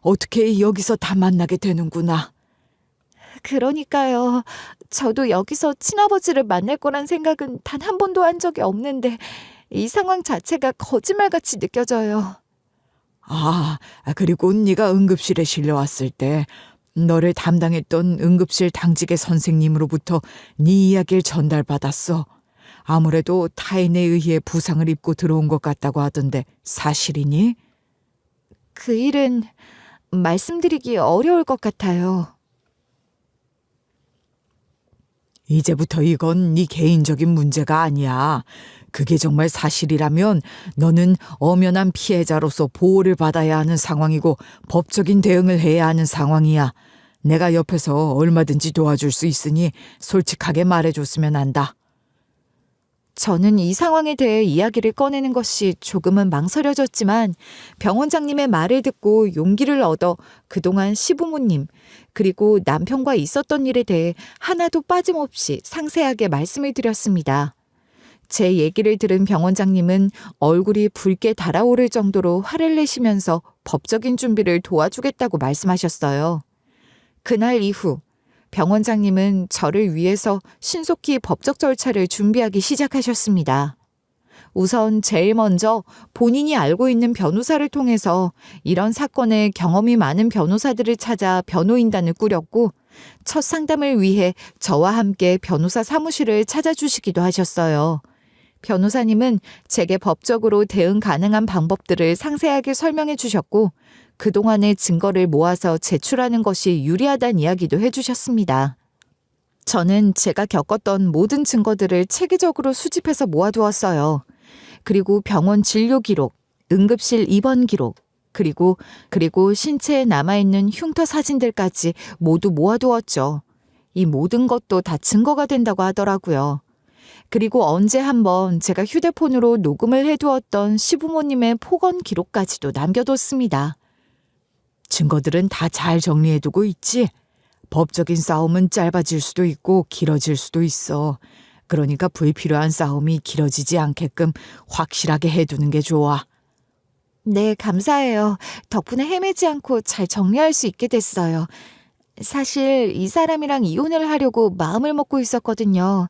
어떻게 여기서 다 만나게 되는구나. 그러니까요. 저도 여기서 친아버지를 만날 거란 생각은 단 한 번도 한 적이 없는데 이 상황 자체가 거짓말같이 느껴져요. 아, 그리고 네가 응급실에 실려왔을 때 너를 담당했던 응급실 당직의 선생님으로부터 네 이야기를 전달받았어. 아무래도 타인에 의해 부상을 입고 들어온 것 같다고 하던데 사실이니? 그 일은 말씀드리기 어려울 것 같아요. 이제부터 이건 네 개인적인 문제가 아니야. 그게 정말 사실이라면 너는 엄연한 피해자로서 보호를 받아야 하는 상황이고 법적인 대응을 해야 하는 상황이야. 내가 옆에서 얼마든지 도와줄 수 있으니 솔직하게 말해줬으면 한다. 저는 이 상황에 대해 이야기를 꺼내는 것이 조금은 망설여졌지만 병원장님의 말을 듣고 용기를 얻어 그동안 시부모님 그리고 남편과 있었던 일에 대해 하나도 빠짐없이 상세하게 말씀을 드렸습니다. 제 얘기를 들은 병원장님은 얼굴이 붉게 달아오를 정도로 화를 내시면서 법적인 준비를 도와주겠다고 말씀하셨어요. 그날 이후 병원장님은 저를 위해서 신속히 법적 절차를 준비하기 시작하셨습니다. 우선 제일 먼저 본인이 알고 있는 변호사를 통해서 이런 사건에 경험이 많은 변호사들을 찾아 변호인단을 꾸렸고 첫 상담을 위해 저와 함께 변호사 사무실을 찾아주시기도 하셨어요. 변호사님은 제게 법적으로 대응 가능한 방법들을 상세하게 설명해 주셨고 그동안의 증거를 모아서 제출하는 것이 유리하다는 이야기도 해주셨습니다. 저는 제가 겪었던 모든 증거들을 체계적으로 수집해서 모아두었어요. 그리고 병원 진료 기록, 응급실 입원 기록, 그리고 신체에 남아있는 흉터 사진들까지 모두 모아두었죠. 이 모든 것도 다 증거가 된다고 하더라고요. 그리고 언제 한번 제가 휴대폰으로 녹음을 해두었던 시부모님의 폭언 기록까지도 남겨뒀습니다. 증거들은 다 잘 정리해두고 있지? 법적인 싸움은 짧아질 수도 있고 길어질 수도 있어. 그러니까 불필요한 싸움이 길어지지 않게끔 확실하게 해두는 게 좋아. 네, 감사해요. 덕분에 헤매지 않고 잘 정리할 수 있게 됐어요. 사실 이 사람이랑 이혼을 하려고 마음을 먹고 있었거든요.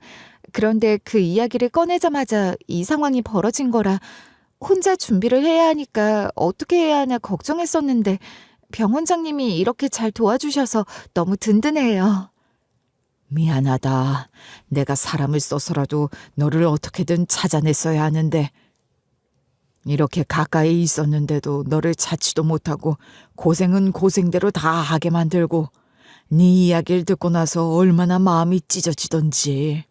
그런데 그 이야기를 꺼내자마자 이 상황이 벌어진 거라 혼자 준비를 해야 하니까 어떻게 해야 하나 걱정했었는데 병원장님이 이렇게 잘 도와주셔서 너무 든든해요. 미안하다. 내가 사람을 써서라도 너를 어떻게든 찾아냈어야 하는데 이렇게 가까이 있었는데도 너를 찾지도 못하고 고생은 고생대로 다 하게 만들고 네 이야기를 듣고 나서 얼마나 마음이 찢어지던지.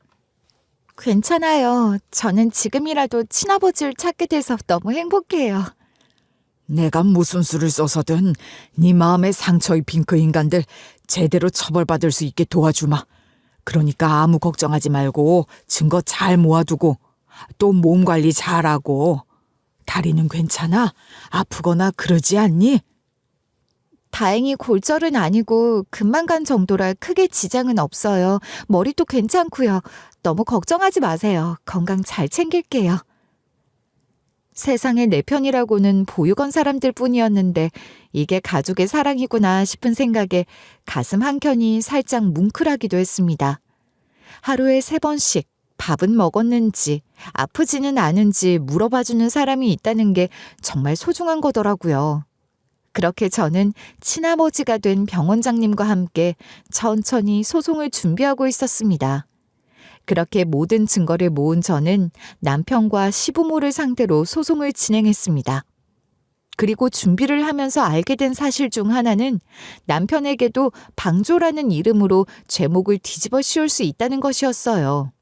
괜찮아요. 저는 지금이라도 친아버지를 찾게 돼서 너무 행복해요. 내가 무슨 수를 써서든 네 마음에 상처 입힌 그 인간들 제대로 처벌받을 수 있게 도와주마. 그러니까 아무 걱정하지 말고 증거 잘 모아두고 또 몸 관리 잘하고. 다리는 괜찮아? 아프거나 그러지 않니? 다행히 골절은 아니고 금만 간 정도라 크게 지장은 없어요. 머리도 괜찮고요. 너무 걱정하지 마세요. 건강 잘 챙길게요. 세상에 내 편이라고는 보육원 사람들 뿐이었는데 이게 가족의 사랑이구나 싶은 생각에 가슴 한켠이 살짝 뭉클하기도 했습니다. 하루에 3번씩 밥은 먹었는지 아프지는 않은지 물어봐주는 사람이 있다는 게 정말 소중한 거더라고요. 그렇게 저는 친아버지가 된 병원장님과 함께 천천히 소송을 준비하고 있었습니다. 그렇게 모든 증거를 모은 저는 남편과 시부모를 상대로 소송을 진행했습니다. 그리고 준비를 하면서 알게 된 사실 중 하나는 남편에게도 방조라는 이름으로 죄목을 뒤집어 씌울 수 있다는 것이었어요.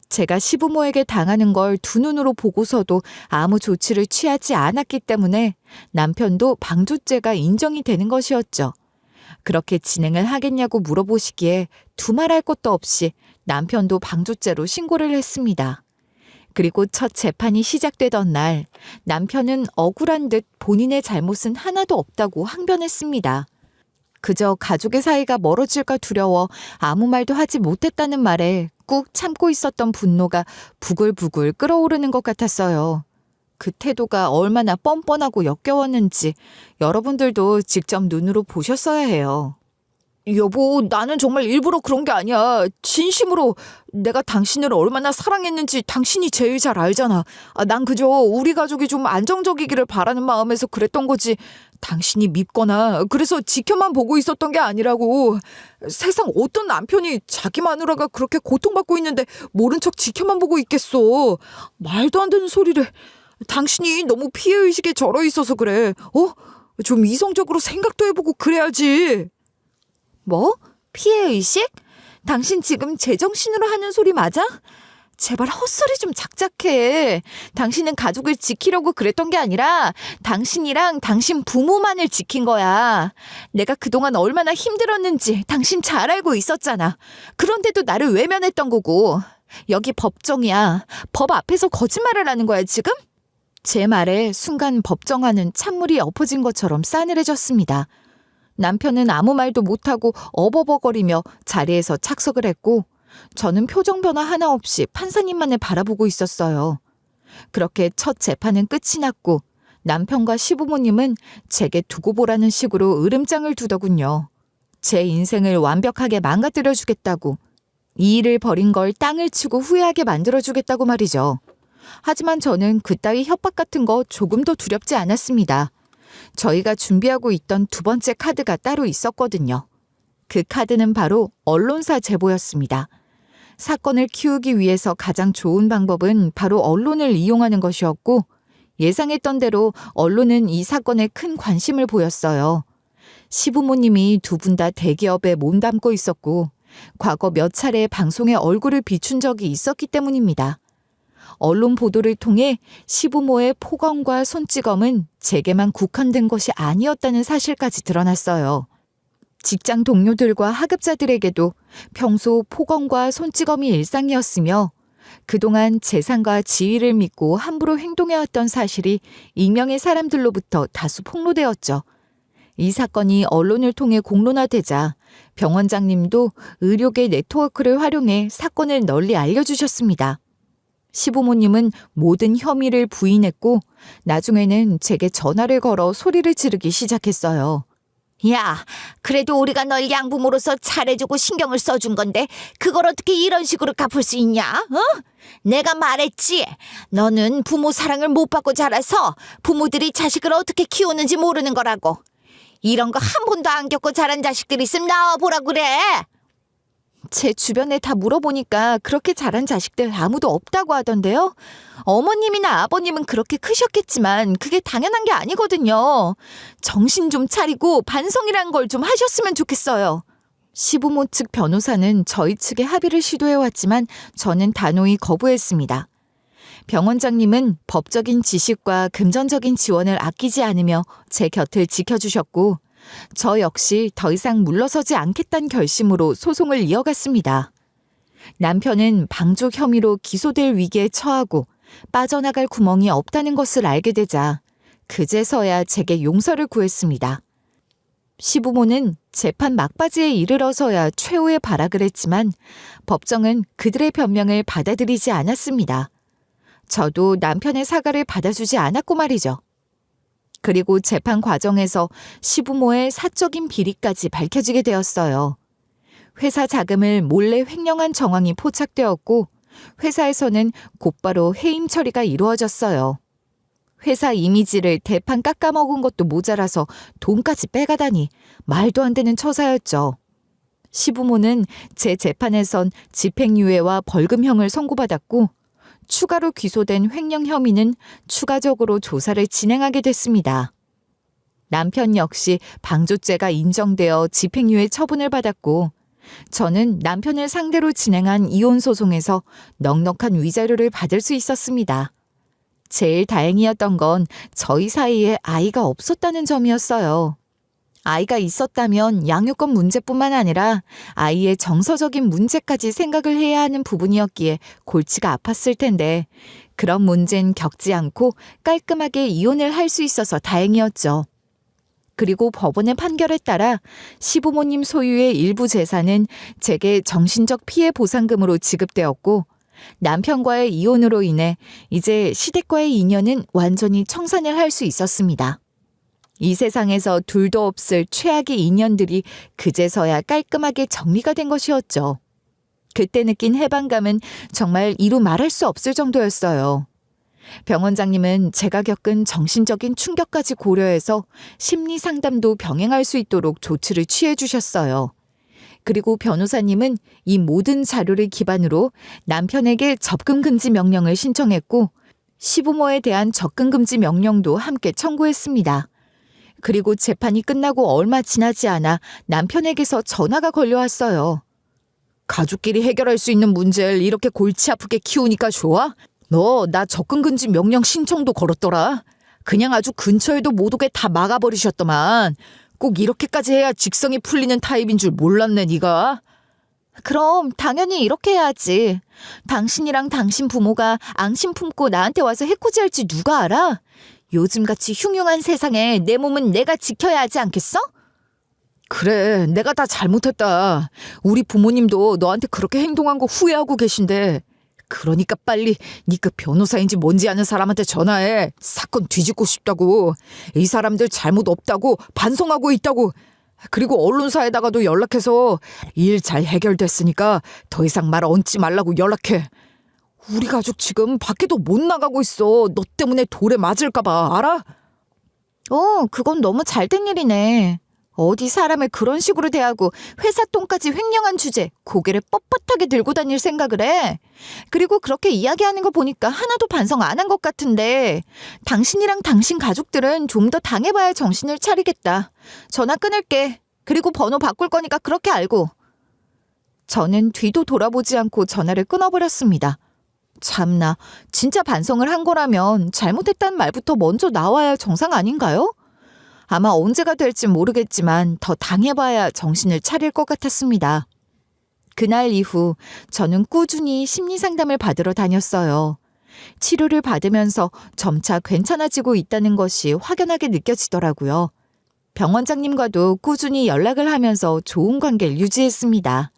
제가 시부모에게 당하는 걸 두 눈으로 보고서도 아무 조치를 취하지 않았기 때문에 남편도 방조죄가 인정이 되는 것이었죠. 그렇게 진행을 하겠냐고 물어보시기에 두말할 것도 없이 남편도 방조죄로 신고를 했습니다. 그리고 첫 재판이 시작되던 날 남편은 억울한 듯 본인의 잘못은 하나도 없다고 항변했습니다. 그저 가족의 사이가 멀어질까 두려워 아무 말도 하지 못했다는 말에 꾹 참고 있었던 분노가 부글부글 끓어오르는 것 같았어요. 그 태도가 얼마나 뻔뻔하고 역겨웠는지 여러분들도 직접 눈으로 보셨어야 해요. 여보, 나는 정말 일부러 그런 게 아니야. 진심으로 내가 당신을 얼마나 사랑했는지 당신이 제일 잘 알잖아. 난 그저 우리 가족이 좀 안정적이기를 바라는 마음에서 그랬던 거지. 당신이 밉거나 그래서 지켜만 보고 있었던 게 아니라고. 세상 어떤 남편이 자기 마누라가 그렇게 고통받고 있는데 모른 척 지켜만 보고 있겠어. 말도 안 되는 소리를. 당신이 너무 피해의식에 절어 있어서 그래. 좀 이성적으로 생각도 해보고 그래야지. 뭐? 피해의식? 당신 지금 제정신으로 하는 소리 맞아? 제발 헛소리 좀 작작해. 당신은 가족을 지키려고 그랬던 게 아니라 당신이랑 당신 부모만을 지킨 거야. 내가 그동안 얼마나 힘들었는지 당신 잘 알고 있었잖아. 그런데도 나를 외면했던 거고. 여기 법정이야. 법 앞에서 거짓말을 하는 거야 지금? 제 말에 순간 법정화는 찬물이 엎어진 것처럼 싸늘해졌습니다. 남편은 아무 말도 못하고 어버버거리며 자리에서 착석을 했고 저는 표정 변화 하나 없이 판사님만을 바라보고 있었어요. 그렇게 첫 재판은 끝이 났고 남편과 시부모님은 제게 두고 보라는 식으로 으름장을 두더군요. 제 인생을 완벽하게 망가뜨려 주겠다고, 이 일을 벌인 걸 땅을 치고 후회하게 만들어 주겠다고 말이죠. 하지만 저는 그따위 협박 같은 거 조금도 두렵지 않았습니다. 저희가 준비하고 있던 두 번째 카드가 따로 있었거든요. 그 카드는 바로 언론사 제보였습니다. 사건을 키우기 위해서 가장 좋은 방법은 바로 언론을 이용하는 것이었고, 예상했던 대로 언론은 이 사건에 큰 관심을 보였어요. 시부모님이 두 분 다 대기업에 몸담고 있었고, 과거 몇 차례 방송에 얼굴을 비춘 적이 있었기 때문입니다. 언론 보도를 통해 시부모의 폭언과 손찌검은 제게만 국한된 것이 아니었다는 사실까지 드러났어요. 직장 동료들과 하급자들에게도 평소 폭언과 손찌검이 일상이었으며 그동안 재산과 지위를 믿고 함부로 행동해왔던 사실이 익명의 사람들로부터 다수 폭로되었죠. 이 사건이 언론을 통해 공론화되자 병원장님도 의료계 네트워크를 활용해 사건을 널리 알려주셨습니다. 시부모님은 모든 혐의를 부인했고 나중에는 제게 전화를 걸어 소리를 지르기 시작했어요. 야, 그래도 우리가 널 양부모로서 잘해주고 신경을 써준 건데 그걸 어떻게 이런 식으로 갚을 수 있냐? 어? 내가 말했지. 너는 부모 사랑을 못 받고 자라서 부모들이 자식을 어떻게 키우는지 모르는 거라고. 이런 거 한 번도 안 겪고 자란 자식들 있으면 나와보라 그래. 제 주변에 다 물어보니까 그렇게 자란 자식들 아무도 없다고 하던데요. 어머님이나 아버님은 그렇게 크셨겠지만 그게 당연한 게 아니거든요. 정신 좀 차리고 반성이란 걸 좀 하셨으면 좋겠어요. 시부모 측 변호사는 저희 측의 합의를 시도해왔지만 저는 단호히 거부했습니다. 병원장님은 법적인 지식과 금전적인 지원을 아끼지 않으며 제 곁을 지켜주셨고 저 역시 더 이상 물러서지 않겠다는 결심으로 소송을 이어갔습니다. 남편은 방조 혐의로 기소될 위기에 처하고 빠져나갈 구멍이 없다는 것을 알게 되자 그제서야 제게 용서를 구했습니다. 시부모는 재판 막바지에 이르러서야 최후의 발악을 했지만 법정은 그들의 변명을 받아들이지 않았습니다. 저도 남편의 사과를 받아주지 않았고 말이죠. 그리고 재판 과정에서 시부모의 사적인 비리까지 밝혀지게 되었어요. 회사 자금을 몰래 횡령한 정황이 포착되었고 회사에서는 곧바로 해임 처리가 이루어졌어요. 회사 이미지를 대판 깎아먹은 것도 모자라서 돈까지 빼가다니 말도 안 되는 처사였죠. 시부모는 제 재판에선 집행유예와 벌금형을 선고받았고 추가로 기소된 횡령 혐의는 추가적으로 조사를 진행하게 됐습니다. 남편 역시 방조죄가 인정되어 집행유예 처분을 받았고 저는 남편을 상대로 진행한 이혼 소송에서 넉넉한 위자료를 받을 수 있었습니다. 제일 다행이었던 건 저희 사이에 아이가 없었다는 점이었어요. 아이가 있었다면 양육권 문제뿐만 아니라 아이의 정서적인 문제까지 생각을 해야 하는 부분이었기에 골치가 아팠을 텐데 그런 문제는 겪지 않고 깔끔하게 이혼을 할 수 있어서 다행이었죠. 그리고 법원의 판결에 따라 시부모님 소유의 일부 재산은 제게 정신적 피해 보상금으로 지급되었고 남편과의 이혼으로 인해 이제 시댁과의 인연은 완전히 청산을 할 수 있었습니다. 이 세상에서 둘도 없을 최악의 인연들이 그제서야 깔끔하게 정리가 된 것이었죠. 그때 느낀 해방감은 정말 이루 말할 수 없을 정도였어요. 병원장님은 제가 겪은 정신적인 충격까지 고려해서 심리 상담도 병행할 수 있도록 조치를 취해 주셨어요. 그리고 변호사님은 이 모든 자료를 기반으로 남편에게 접근 금지 명령을 신청했고 시부모에 대한 접근 금지 명령도 함께 청구했습니다. 그리고 재판이 끝나고 얼마 지나지 않아 남편에게서 전화가 걸려왔어요. 가족끼리 해결할 수 있는 문제를 이렇게 골치 아프게 키우니까 좋아? 너 나 접근금지 명령 신청도 걸었더라. 그냥 아주 근처에도 못 오게 다 막아버리셨더만. 꼭 이렇게까지 해야 직성이 풀리는 타입인 줄 몰랐네 네가. 그럼 당연히 이렇게 해야지. 당신이랑 당신 부모가 앙심 품고 나한테 와서 해코지할지 누가 알아? 요즘같이 흉흉한 세상에 내 몸은 내가 지켜야 하지 않겠어? 그래, 내가 다 잘못했다. 우리 부모님도 너한테 그렇게 행동한 거 후회하고 계신데. 그러니까 빨리 네 그 변호사인지 뭔지 아는 사람한테 전화해. 사건 뒤집고 싶다고. 이 사람들 잘못 없다고 반성하고 있다고. 그리고 언론사에다가도 연락해서 일 잘 해결됐으니까 더 이상 말 얹지 말라고 연락해. 우리 가족 지금 밖에도 못 나가고 있어. 너 때문에 돌에 맞을까 봐 알아? 그건 너무 잘된 일이네. 어디 사람을 그런 식으로 대하고 회사 똥까지 횡령한 주제 고개를 뻣뻣하게 들고 다닐 생각을 해. 그리고 그렇게 이야기하는 거 보니까 하나도 반성 안 한 것 같은데 당신이랑 당신 가족들은 좀 더 당해봐야 정신을 차리겠다. 전화 끊을게. 그리고 번호 바꿀 거니까 그렇게 알고. 저는 뒤도 돌아보지 않고 전화를 끊어버렸습니다. 참나, 진짜 반성을 한 거라면 잘못했다는 말부터 먼저 나와야 정상 아닌가요? 아마 언제가 될지 모르겠지만 더 당해봐야 정신을 차릴 것 같았습니다. 그날 이후 저는 꾸준히 심리상담을 받으러 다녔어요. 치료를 받으면서 점차 괜찮아지고 있다는 것이 확연하게 느껴지더라고요. 병원장님과도 꾸준히 연락을 하면서 좋은 관계를 유지했습니다.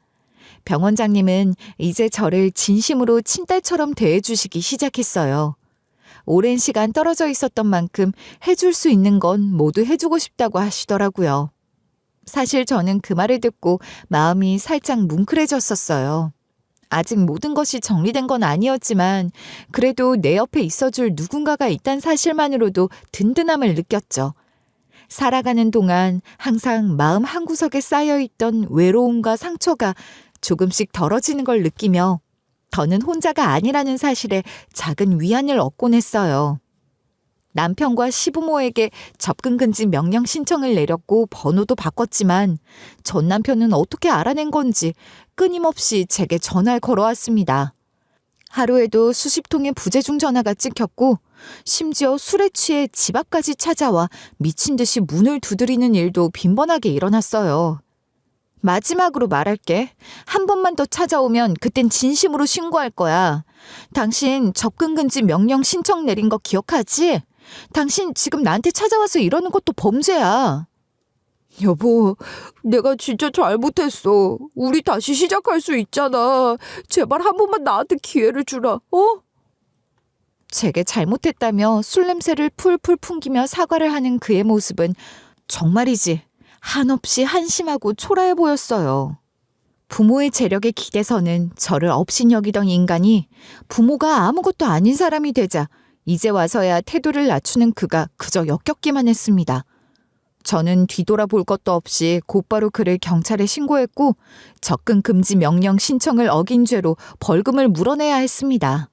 병원장님은 이제 저를 진심으로 친딸처럼 대해주시기 시작했어요. 오랜 시간 떨어져 있었던 만큼 해줄 수 있는 건 모두 해주고 싶다고 하시더라고요. 사실 저는 그 말을 듣고 마음이 살짝 뭉클해졌었어요. 아직 모든 것이 정리된 건 아니었지만 그래도 내 옆에 있어줄 누군가가 있다는 사실만으로도 든든함을 느꼈죠. 살아가는 동안 항상 마음 한구석에 쌓여있던 외로움과 상처가 조금씩 덜어지는 걸 느끼며 더는 혼자가 아니라는 사실에 작은 위안을 얻곤 했어요. 남편과 시부모에게 접근 금지 명령 신청을 내렸고 번호도 바꿨지만 전 남편은 어떻게 알아낸 건지 끊임없이 제게 전화를 걸어왔습니다. 하루에도 수십 통의 부재중 전화가 찍혔고 심지어 술에 취해 집 앞까지 찾아와 미친 듯이 문을 두드리는 일도 빈번하게 일어났어요. 마지막으로 말할게. 한 번만 더 찾아오면 그땐 진심으로 신고할 거야. 당신 접근금지 명령 신청 내린 거 기억하지? 당신 지금 나한테 찾아와서 이러는 것도 범죄야. 여보, 내가 진짜 잘못했어. 우리 다시 시작할 수 있잖아. 제발 한 번만 나한테 기회를 주라. 제게 잘못했다며 술 냄새를 풀풀 풍기며 사과를 하는 그의 모습은 정말이지 한없이 한심하고 초라해 보였어요. 부모의 재력에 기대서는 저를 업신여기던 인간이 부모가 아무것도 아닌 사람이 되자 이제 와서야 태도를 낮추는 그가 그저 역겹기만 했습니다. 저는 뒤돌아볼 것도 없이 곧바로 그를 경찰에 신고했고 접근 금지 명령 신청을 어긴 죄로 벌금을 물어내야 했습니다.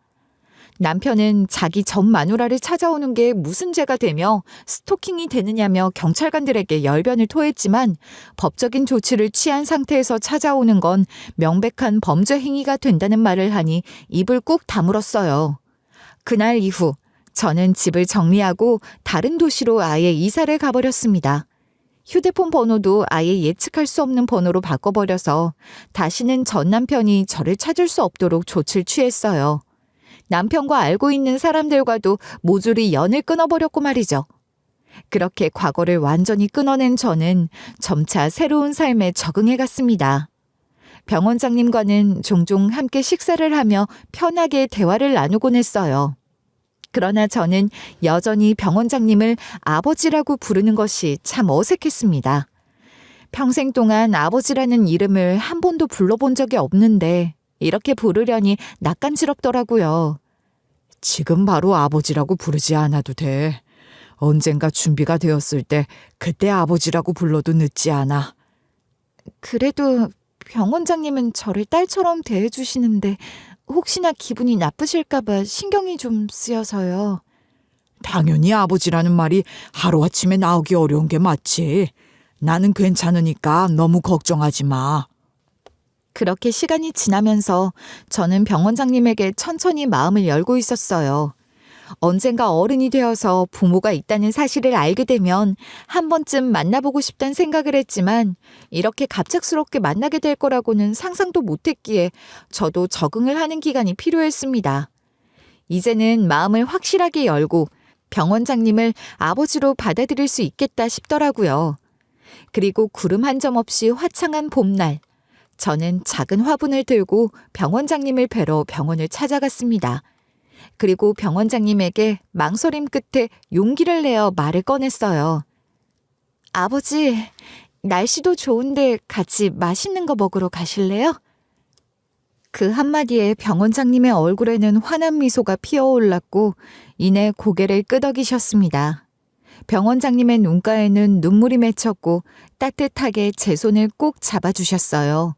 남편은 자기 전 마누라를 찾아오는 게 무슨 죄가 되며 스토킹이 되느냐며 경찰관들에게 열변을 토했지만 법적인 조치를 취한 상태에서 찾아오는 건 명백한 범죄 행위가 된다는 말을 하니 입을 꾹 다물었어요. 그날 이후 저는 집을 정리하고 다른 도시로 아예 이사를 가버렸습니다. 휴대폰 번호도 아예 예측할 수 없는 번호로 바꿔버려서 다시는 전 남편이 저를 찾을 수 없도록 조치를 취했어요. 남편과 알고 있는 사람들과도 모조리 연을 끊어버렸고 말이죠. 그렇게 과거를 완전히 끊어낸 저는 점차 새로운 삶에 적응해갔습니다. 병원장님과는 종종 함께 식사를 하며 편하게 대화를 나누곤 했어요. 그러나 저는 여전히 병원장님을 아버지라고 부르는 것이 참 어색했습니다. 평생 동안 아버지라는 이름을 한 번도 불러본 적이 없는데 이렇게 부르려니 낯간지럽더라고요. 지금 바로 아버지라고 부르지 않아도 돼. 언젠가 준비가 되었을 때 그때 아버지라고 불러도 늦지 않아. 그래도 병원장님은 저를 딸처럼 대해주시는데 혹시나 기분이 나쁘실까봐 신경이 좀 쓰여서요. 당연히 아버지라는 말이 하루아침에 나오기 어려운 게 맞지. 나는 괜찮으니까 너무 걱정하지 마. 그렇게 시간이 지나면서 저는 병원장님에게 천천히 마음을 열고 있었어요. 언젠가 어른이 되어서 부모가 있다는 사실을 알게 되면 한 번쯤 만나보고 싶다는 생각을 했지만 이렇게 갑작스럽게 만나게 될 거라고는 상상도 못했기에 저도 적응을 하는 기간이 필요했습니다. 이제는 마음을 확실하게 열고 병원장님을 아버지로 받아들일 수 있겠다 싶더라고요. 그리고 구름 한 점 없이 화창한 봄날, 저는 작은 화분을 들고 병원장님을 뵈러 병원을 찾아갔습니다. 그리고 병원장님에게 망설임 끝에 용기를 내어 말을 꺼냈어요. 아버지, 날씨도 좋은데 같이 맛있는 거 먹으러 가실래요? 그 한마디에 병원장님의 얼굴에는 환한 미소가 피어올랐고 이내 고개를 끄덕이셨습니다. 병원장님의 눈가에는 눈물이 맺혔고 따뜻하게 제 손을 꼭 잡아주셨어요.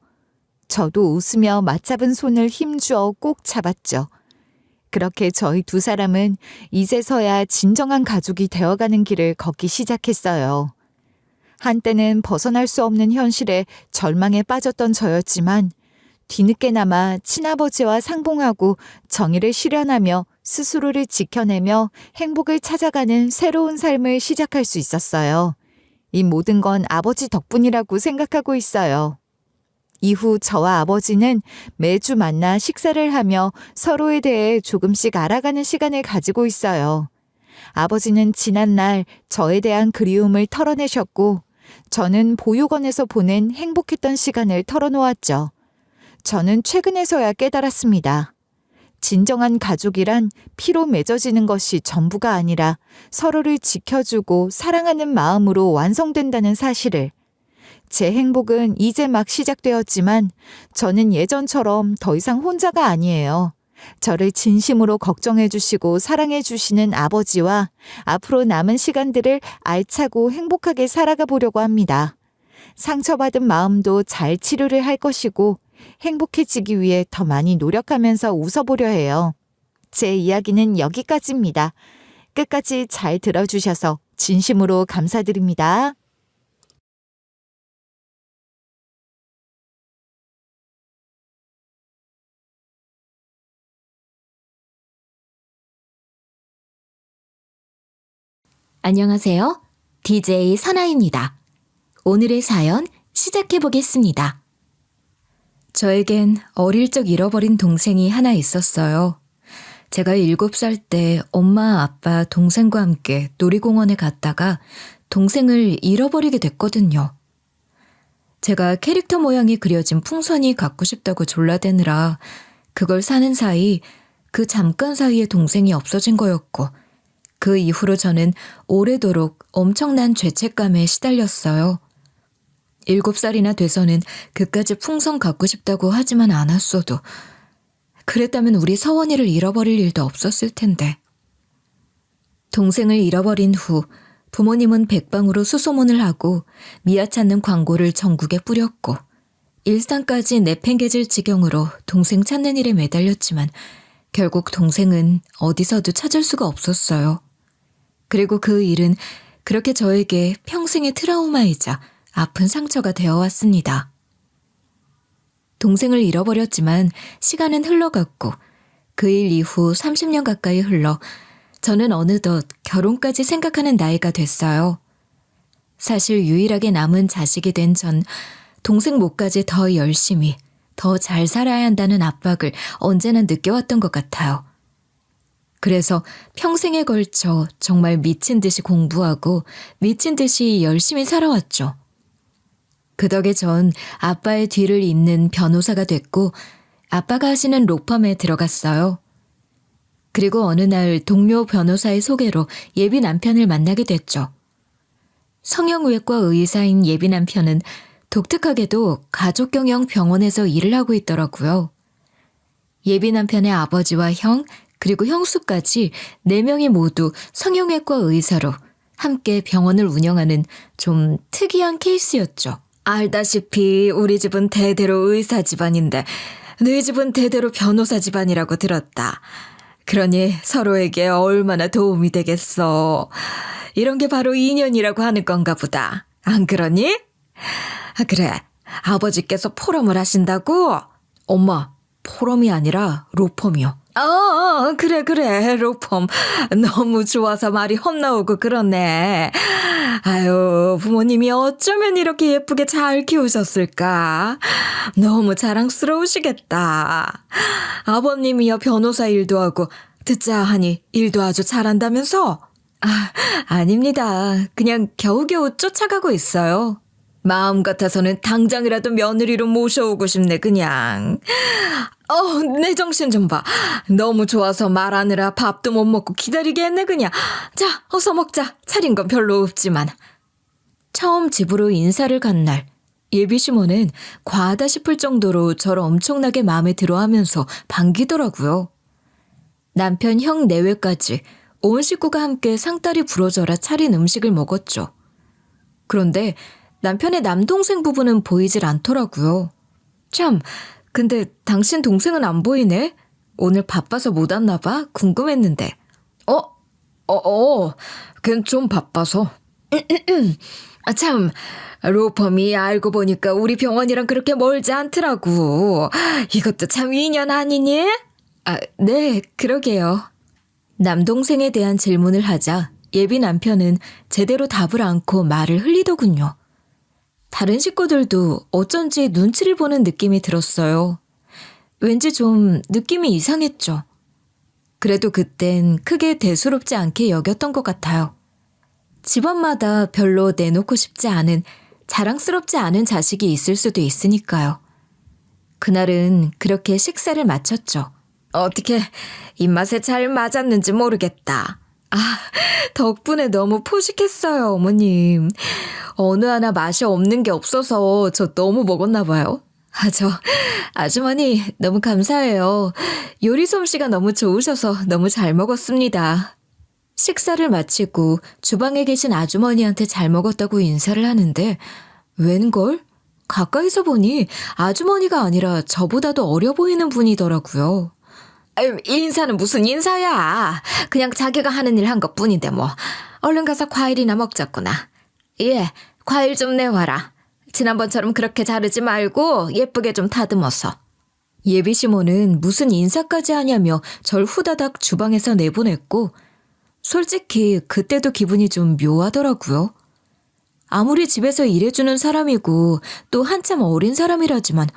저도 웃으며 맞잡은 손을 힘주어 꼭 잡았죠. 그렇게 저희 두 사람은 이제서야 진정한 가족이 되어가는 길을 걷기 시작했어요. 한때는 벗어날 수 없는 현실에 절망에 빠졌던 저였지만 뒤늦게나마 친아버지와 상봉하고 정의를 실현하며 스스로를 지켜내며 행복을 찾아가는 새로운 삶을 시작할 수 있었어요. 이 모든 건 아버지 덕분이라고 생각하고 있어요. 이후 저와 아버지는 매주 만나 식사를 하며 서로에 대해 조금씩 알아가는 시간을 가지고 있어요. 아버지는 지난날 저에 대한 그리움을 털어내셨고 저는 보육원에서 보낸 행복했던 시간을 털어놓았죠. 저는 최근에서야 깨달았습니다. 진정한 가족이란 피로 맺어지는 것이 전부가 아니라 서로를 지켜주고 사랑하는 마음으로 완성된다는 사실을. 제 행복은 이제 막 시작되었지만 저는 예전처럼 더 이상 혼자가 아니에요. 저를 진심으로 걱정해 주시고 사랑해 주시는 아버지와 앞으로 남은 시간들을 알차고 행복하게 살아가 보려고 합니다. 상처받은 마음도 잘 치료를 할 것이고 행복해지기 위해 더 많이 노력하면서 웃어보려 해요. 제 이야기는 여기까지입니다. 끝까지 잘 들어주셔서 진심으로 감사드립니다. 안녕하세요. DJ 선아입니다. 오늘의 사연 시작해 보겠습니다. 저에겐 어릴 적 잃어버린 동생이 하나 있었어요. 제가 7살 때 엄마, 아빠, 동생과 함께 놀이공원에 갔다가 동생을 잃어버리게 됐거든요. 제가 캐릭터 모양이 그려진 풍선이 갖고 싶다고 졸라대느라 그걸 사는 사이 그 잠깐 사이에 동생이 없어진 거였고 그 이후로 저는 오래도록 엄청난 죄책감에 시달렸어요. 7살이나 돼서는 그까지 풍선 갖고 싶다고 하지만 않았어도 그랬다면 우리 서원이를 잃어버릴 일도 없었을 텐데. 동생을 잃어버린 후 부모님은 백방으로 수소문을 하고 미아 찾는 광고를 전국에 뿌렸고 일상까지 내팽개질 지경으로 동생 찾는 일에 매달렸지만 결국 동생은 어디서도 찾을 수가 없었어요. 그리고 그 일은 그렇게 저에게 평생의 트라우마이자 아픈 상처가 되어 왔습니다. 동생을 잃어버렸지만 시간은 흘러갔고 그 일 이후 30년 가까이 흘러 저는 어느덧 결혼까지 생각하는 나이가 됐어요. 사실 유일하게 남은 자식이 된 전 동생 몫까지 더 열심히, 더 잘 살아야 한다는 압박을 언제나 느껴왔던 것 같아요. 그래서 평생에 걸쳐 정말 미친 듯이 공부하고 미친 듯이 열심히 살아왔죠. 그 덕에 전 아빠의 뒤를 잇는 변호사가 됐고 아빠가 하시는 로펌에 들어갔어요. 그리고 어느 날 동료 변호사의 소개로 예비 남편을 만나게 됐죠. 성형외과 의사인 예비 남편은 독특하게도 가족경영 병원에서 일을 하고 있더라고요. 예비 남편의 아버지와 형, 그리고 형수까지 4명이 모두 성형외과 의사로 함께 병원을 운영하는 좀 특이한 케이스였죠. 알다시피 우리 집은 대대로 의사 집안인데 너희 집은 대대로 변호사 집안이라고 들었다. 그러니 서로에게 얼마나 도움이 되겠어. 이런 게 바로 인연이라고 하는 건가 보다. 안 그러니? 그래, 아버지께서 포럼을 하신다고? 엄마, 포럼이 아니라 로펌이요. 그래, 로펌. 너무 좋아서 말이 헛나오고 그러네. 아유, 부모님이 어쩌면 이렇게 예쁘게 잘 키우셨을까. 너무 자랑스러우시겠다. 아버님이요 변호사 일도 하고 듣자 하니 일도 아주 잘한다면서? 아닙니다. 그냥 겨우겨우 쫓아가고 있어요. 마음 같아서는 당장이라도 며느리로 모셔오고 싶네 그냥. 내 정신 좀 봐. 너무 좋아서 말하느라 밥도 못 먹고 기다리게 했네 그냥. 자, 어서 먹자. 차린 건 별로 없지만. 처음 집으로 인사를 간 날 예비시모는 과하다 싶을 정도로 저를 엄청나게 마음에 들어하면서 반기더라고요. 남편 형 내외까지 온 식구가 함께 상다리 부러져라 차린 음식을 먹었죠. 그런데 남편의 남동생 부부는 보이질 않더라고요. 참, 근데 당신 동생은 안 보이네? 오늘 바빠서 못 왔나 봐? 궁금했는데. 걔는 좀 바빠서. 참, 로펌이 알고 보니까 우리 병원이랑 그렇게 멀지 않더라고. 이것도 참 인연 아니니? 네, 그러게요. 남동생에 대한 질문을 하자 예비 남편은 제대로 답을 않고 말을 흘리더군요. 다른 식구들도 어쩐지 눈치를 보는 느낌이 들었어요. 왠지 좀 느낌이 이상했죠. 그래도 그땐 크게 대수롭지 않게 여겼던 것 같아요. 집안마다 별로 내놓고 싶지 않은, 자랑스럽지 않은 자식이 있을 수도 있으니까요. 그날은 그렇게 식사를 마쳤죠. 어떻게 입맛에 잘 맞았는지 모르겠다. 덕분에 너무 포식했어요, 어머님. 어느 하나 맛이 없는 게 없어서 저 너무 먹었나 봐요. 아주머니 너무 감사해요. 요리 솜씨가 너무 좋으셔서 너무 잘 먹었습니다. 식사를 마치고 주방에 계신 아주머니한테 잘 먹었다고 인사를 하는데 웬걸? 가까이서 보니 아주머니가 아니라 저보다도 어려 보이는 분이더라고요. 인사는 무슨 인사야. 그냥 자기가 하는 일 한 것뿐인데 뭐. 얼른 가서 과일이나 먹자꾸나. 예, 과일 좀 내와라. 지난번처럼 그렇게 자르지 말고 예쁘게 좀 다듬어서. 예비 시모는 무슨 인사까지 하냐며 절 후다닥 주방에서 내보냈고 솔직히 그때도 기분이 좀 묘하더라고요. 아무리 집에서 일해주는 사람이고 또 한참 어린 사람이라지만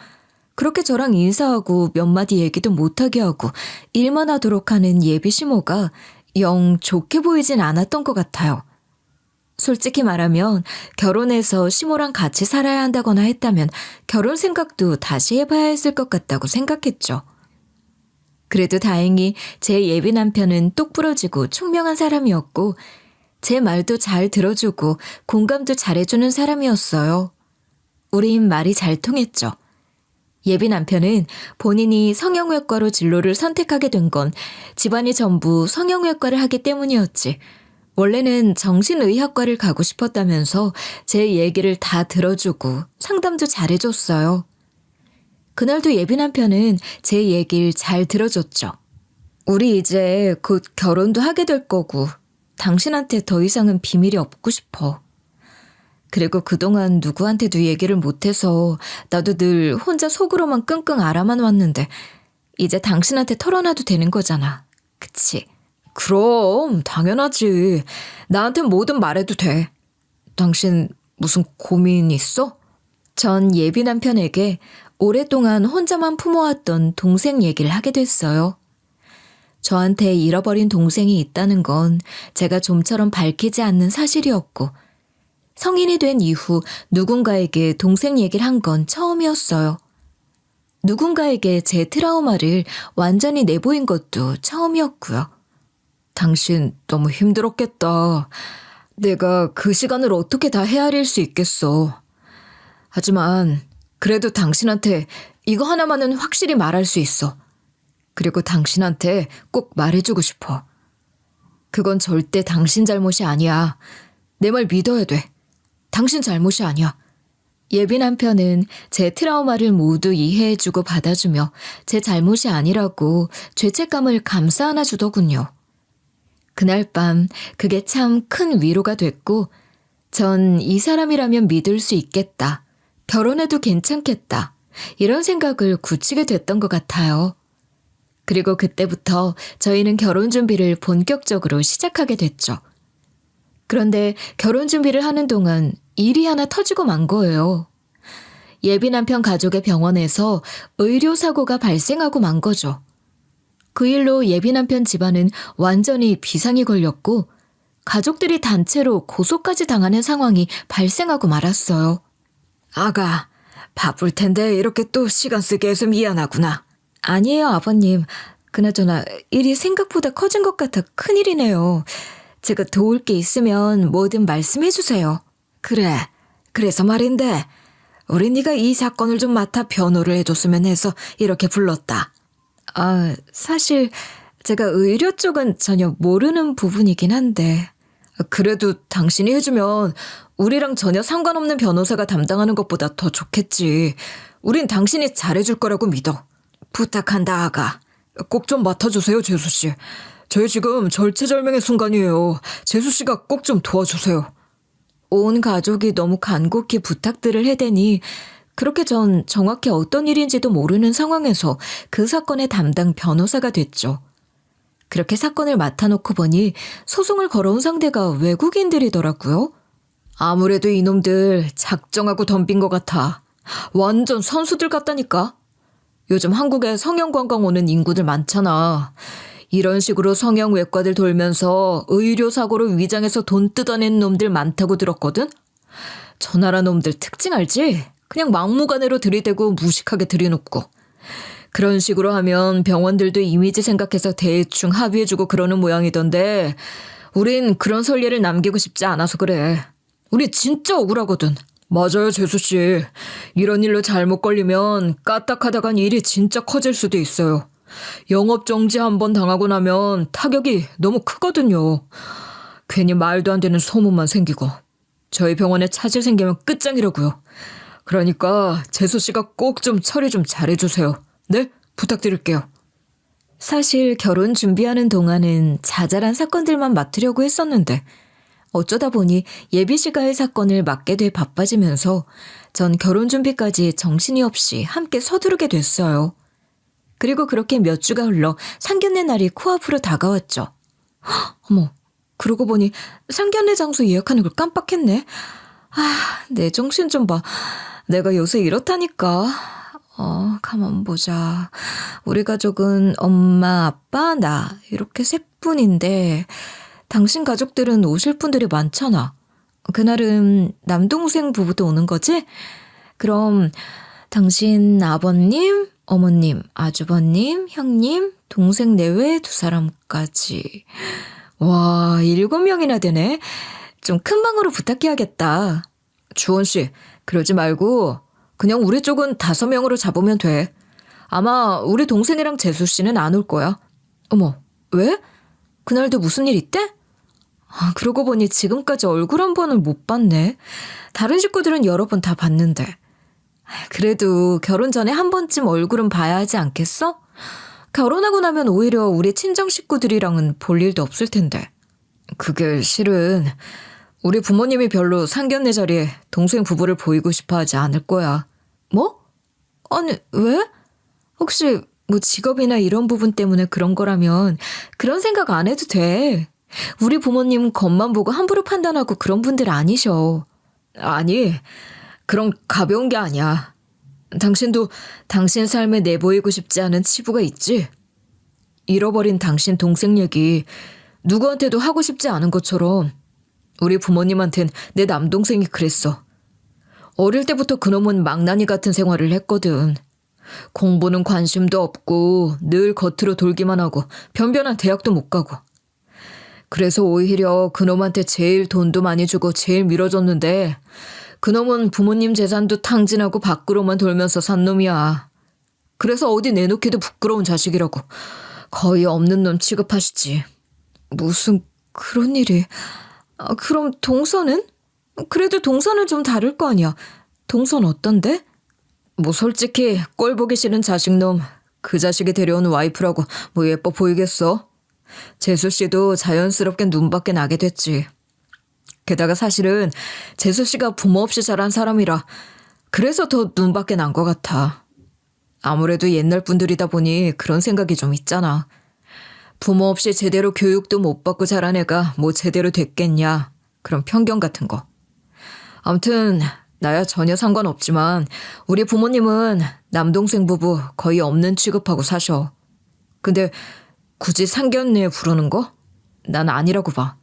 그렇게 저랑 인사하고 몇 마디 얘기도 못하게 하고 일만 하도록 하는 예비 시모가 영 좋게 보이진 않았던 것 같아요. 솔직히 말하면 결혼해서 시모랑 같이 살아야 한다거나 했다면 결혼 생각도 다시 해봐야 했을 것 같다고 생각했죠. 그래도 다행히 제 예비 남편은 똑부러지고 총명한 사람이었고 제 말도 잘 들어주고 공감도 잘해주는 사람이었어요. 우린 말이 잘 통했죠. 예비 남편은 본인이 성형외과로 진로를 선택하게 된 건 집안이 전부 성형외과를 하기 때문이었지. 원래는 정신의학과를 가고 싶었다면서 제 얘기를 다 들어주고 상담도 잘해줬어요. 그날도 예비 남편은 제 얘기를 잘 들어줬죠. 우리 이제 곧 결혼도 하게 될 거고 당신한테 더 이상은 비밀이 없고 싶어. 그리고 그동안 누구한테도 얘기를 못해서 나도 늘 혼자 속으로만 끙끙 앓아만 왔는데 이제 당신한테 털어놔도 되는 거잖아. 그치? 그럼 당연하지. 나한텐 뭐든 말해도 돼. 당신 무슨 고민 있어? 전 예비 남편에게 오랫동안 혼자만 품어왔던 동생 얘기를 하게 됐어요. 저한테 잃어버린 동생이 있다는 건 제가 좀처럼 밝히지 않는 사실이었고 성인이 된 이후 누군가에게 동생 얘기를 한 건 처음이었어요. 누군가에게 제 트라우마를 완전히 내보인 것도 처음이었고요. 당신 너무 힘들었겠다. 내가 그 시간을 어떻게 다 헤아릴 수 있겠어. 하지만 그래도 당신한테 이거 하나만은 확실히 말할 수 있어. 그리고 당신한테 꼭 말해주고 싶어. 그건 절대 당신 잘못이 아니야. 내 말 믿어야 돼. 당신 잘못이 아니야. 예비 남편은 제 트라우마를 모두 이해해주고 받아주며 제 잘못이 아니라고 죄책감을 감싸 안아주더군요. 그날 밤 그게 참 큰 위로가 됐고 전 이 사람이라면 믿을 수 있겠다. 결혼해도 괜찮겠다. 이런 생각을 굳히게 됐던 것 같아요. 그리고 그때부터 저희는 결혼 준비를 본격적으로 시작하게 됐죠. 그런데 결혼 준비를 하는 동안 일이 하나 터지고 만 거예요. 예비 남편 가족의 병원에서 의료사고가 발생하고 만 거죠. 그 일로 예비 남편 집안은 완전히 비상이 걸렸고 가족들이 단체로 고소까지 당하는 상황이 발생하고 말았어요. 아가, 바쁠 텐데 이렇게 또 시간 쓰게 해서 미안하구나. 아니에요, 아버님. 그나저나 일이 생각보다 커진 것 같아 큰일이네요. 제가 도울 게 있으면 뭐든 말씀해 주세요. 그래, 그래서 말인데 우리 네가 이 사건을 좀 맡아 변호를 해줬으면 해서 이렇게 불렀다. 사실 제가 의료 쪽은 전혀 모르는 부분이긴 한데. 그래도 당신이 해주면 우리랑 전혀 상관없는 변호사가 담당하는 것보다 더 좋겠지. 우린 당신이 잘해줄 거라고 믿어. 부탁한다, 아가. 꼭 좀 맡아주세요, 재수씨. 저희 지금 절체절명의 순간이에요. 재수씨가 꼭 좀 도와주세요. 온 가족이 너무 간곡히 부탁들을 해대니 그렇게 전 정확히 어떤 일인지도 모르는 상황에서 그 사건의 담당 변호사가 됐죠. 그렇게 사건을 맡아놓고 보니 소송을 걸어온 상대가 외국인들이더라고요. 아무래도 이놈들 작정하고 덤빈 것 같아. 완전 선수들 같다니까. 요즘 한국에 성형관광 오는 인구들 많잖아. 이런 식으로 성형외과들 돌면서 의료사고로 위장해서 돈 뜯어낸 놈들 많다고 들었거든? 저 나라 놈들 특징 알지? 그냥 막무가내로 들이대고 무식하게 들이놓고. 그런 식으로 하면 병원들도 이미지 생각해서 대충 합의해주고 그러는 모양이던데 우린 그런 선례를 남기고 싶지 않아서 그래. 우리 진짜 억울하거든. 맞아요, 재수씨. 이런 일로 잘못 걸리면 까딱하다간 일이 진짜 커질 수도 있어요. 영업정지 한번 당하고 나면 타격이 너무 크거든요. 괜히 말도 안 되는 소문만 생기고. 저희 병원에 차질 생기면 끝장이라고요. 그러니까 재수씨가 꼭 좀 처리 좀 잘해주세요. 네? 부탁드릴게요. 사실 결혼 준비하는 동안은 자잘한 사건들만 맡으려고 했었는데 어쩌다 보니 예비 씨가의 사건을 맡게 돼 바빠지면서 전 결혼 준비까지 정신이 없이 함께 서두르게 됐어요. 그리고 그렇게 몇 주가 흘러 상견례 날이 코앞으로 다가왔죠. 헉, 어머, 그러고 보니 상견례 장소 예약하는 걸 깜빡했네. 내 정신 좀 봐. 내가 요새 이렇다니까. 가만 보자. 우리 가족은 엄마, 아빠, 나 이렇게 셋뿐인데 당신 가족들은 오실 분들이 많잖아. 그날은 남동생 부부도 오는 거지? 그럼 당신 아버님, 어머님, 아주버님, 형님, 동생 내외 2사람까지. 와, 7명이나 되네. 좀 큰 방으로 부탁해야겠다. 주원씨, 그러지 말고 그냥 우리 쪽은 5명으로 잡으면 돼. 아마 우리 동생이랑 재수씨는 안 올 거야. 어머, 왜? 그날도 무슨 일 있대? 그러고 보니 지금까지 얼굴 한 번을 못 봤네. 다른 식구들은 여러 번 다 봤는데. 그래도 결혼 전에 한 번쯤 얼굴은 봐야 하지 않겠어? 결혼하고 나면 오히려 우리 친정 식구들이랑은 볼 일도 없을 텐데. 그게 실은 우리 부모님이 별로 상견례 자리에 동생 부부를 보이고 싶어 하지 않을 거야. 뭐? 아니, 왜? 혹시 뭐 직업이나 이런 부분 때문에 그런 거라면 그런 생각 안 해도 돼. 우리 부모님 겉만 보고 함부로 판단하고 그런 분들 아니셔. 아니, 그런 가벼운 게 아니야. 당신도 당신 삶에 내보이고 싶지 않은 치부가 있지? 잃어버린 당신 동생 얘기 누구한테도 하고 싶지 않은 것처럼 우리 부모님한텐 내 남동생이 그랬어. 어릴 때부터 그놈은 망나니 같은 생활을 했거든. 공부는 관심도 없고 늘 겉으로 돌기만 하고 변변한 대학도 못 가고. 그래서 오히려 그놈한테 제일 돈도 많이 주고 제일 밀어줬는데 그놈은 부모님 재산도 탕진하고 밖으로만 돌면서 산 놈이야. 그래서 어디 내놓기도 부끄러운 자식이라고 거의 없는 놈 취급하시지. 무슨 그런 일이... 그럼 동서는? 그래도 동서는 좀 다를 거 아니야. 동선 어떤데? 뭐 솔직히 꼴 보기 싫은 자식놈. 그 자식이 데려온 와이프라고 뭐 예뻐 보이겠어? 재수씨도 자연스럽게 눈밖에 나게 됐지. 게다가 사실은 재수씨가 부모 없이 자란 사람이라 그래서 더 눈밖에 난 것 같아. 아무래도 옛날 분들이다 보니 그런 생각이 좀 있잖아. 부모 없이 제대로 교육도 못 받고 자란 애가 뭐 제대로 됐겠냐. 그런 편견 같은 거. 아무튼 나야 전혀 상관없지만 우리 부모님은 남동생 부부 거의 없는 취급하고 사셔. 근데 굳이 상견례 부르는 거? 난 아니라고 봐.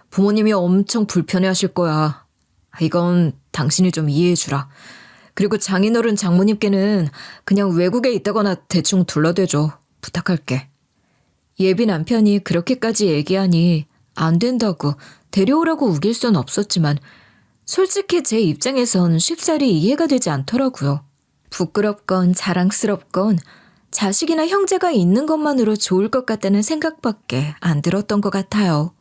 부모님이 엄청 불편해하실 거야. 이건 당신이 좀 이해해주라. 그리고 장인어른 장모님께는 그냥 외국에 있다거나 대충 둘러대줘. 부탁할게. 예비 남편이 그렇게까지 얘기하니 안 된다고 데려오라고 우길 순 없었지만 솔직히 제 입장에선 쉽사리 이해가 되지 않더라고요. 부끄럽건 자랑스럽건 자식이나 형제가 있는 것만으로 좋을 것 같다는 생각밖에 안 들었던 것 같아요.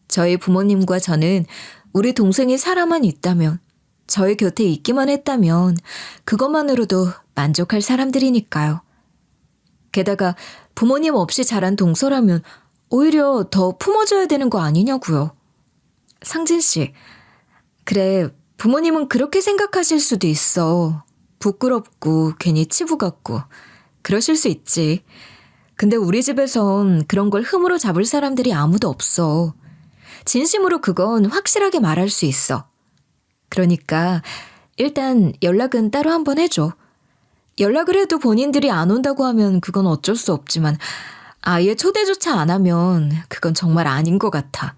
저희 부모님과 저는 우리 동생이 살아만 있다면, 저희 곁에 있기만 했다면 그것만으로도 만족할 사람들이니까요. 게다가 부모님 없이 자란 동서라면 오히려 더 품어줘야 되는 거 아니냐고요. 상진 씨, 그래, 부모님은 그렇게 생각하실 수도 있어. 부끄럽고 괜히 치부 같고 그러실 수 있지. 근데 우리 집에선 그런 걸 흠으로 잡을 사람들이 아무도 없어. 진심으로 그건 확실하게 말할 수 있어. 그러니까 일단 연락은 따로 한번 해줘. 연락을 해도 본인들이 안 온다고 하면 그건 어쩔 수 없지만 아예 초대조차 안 하면 그건 정말 아닌 것 같아.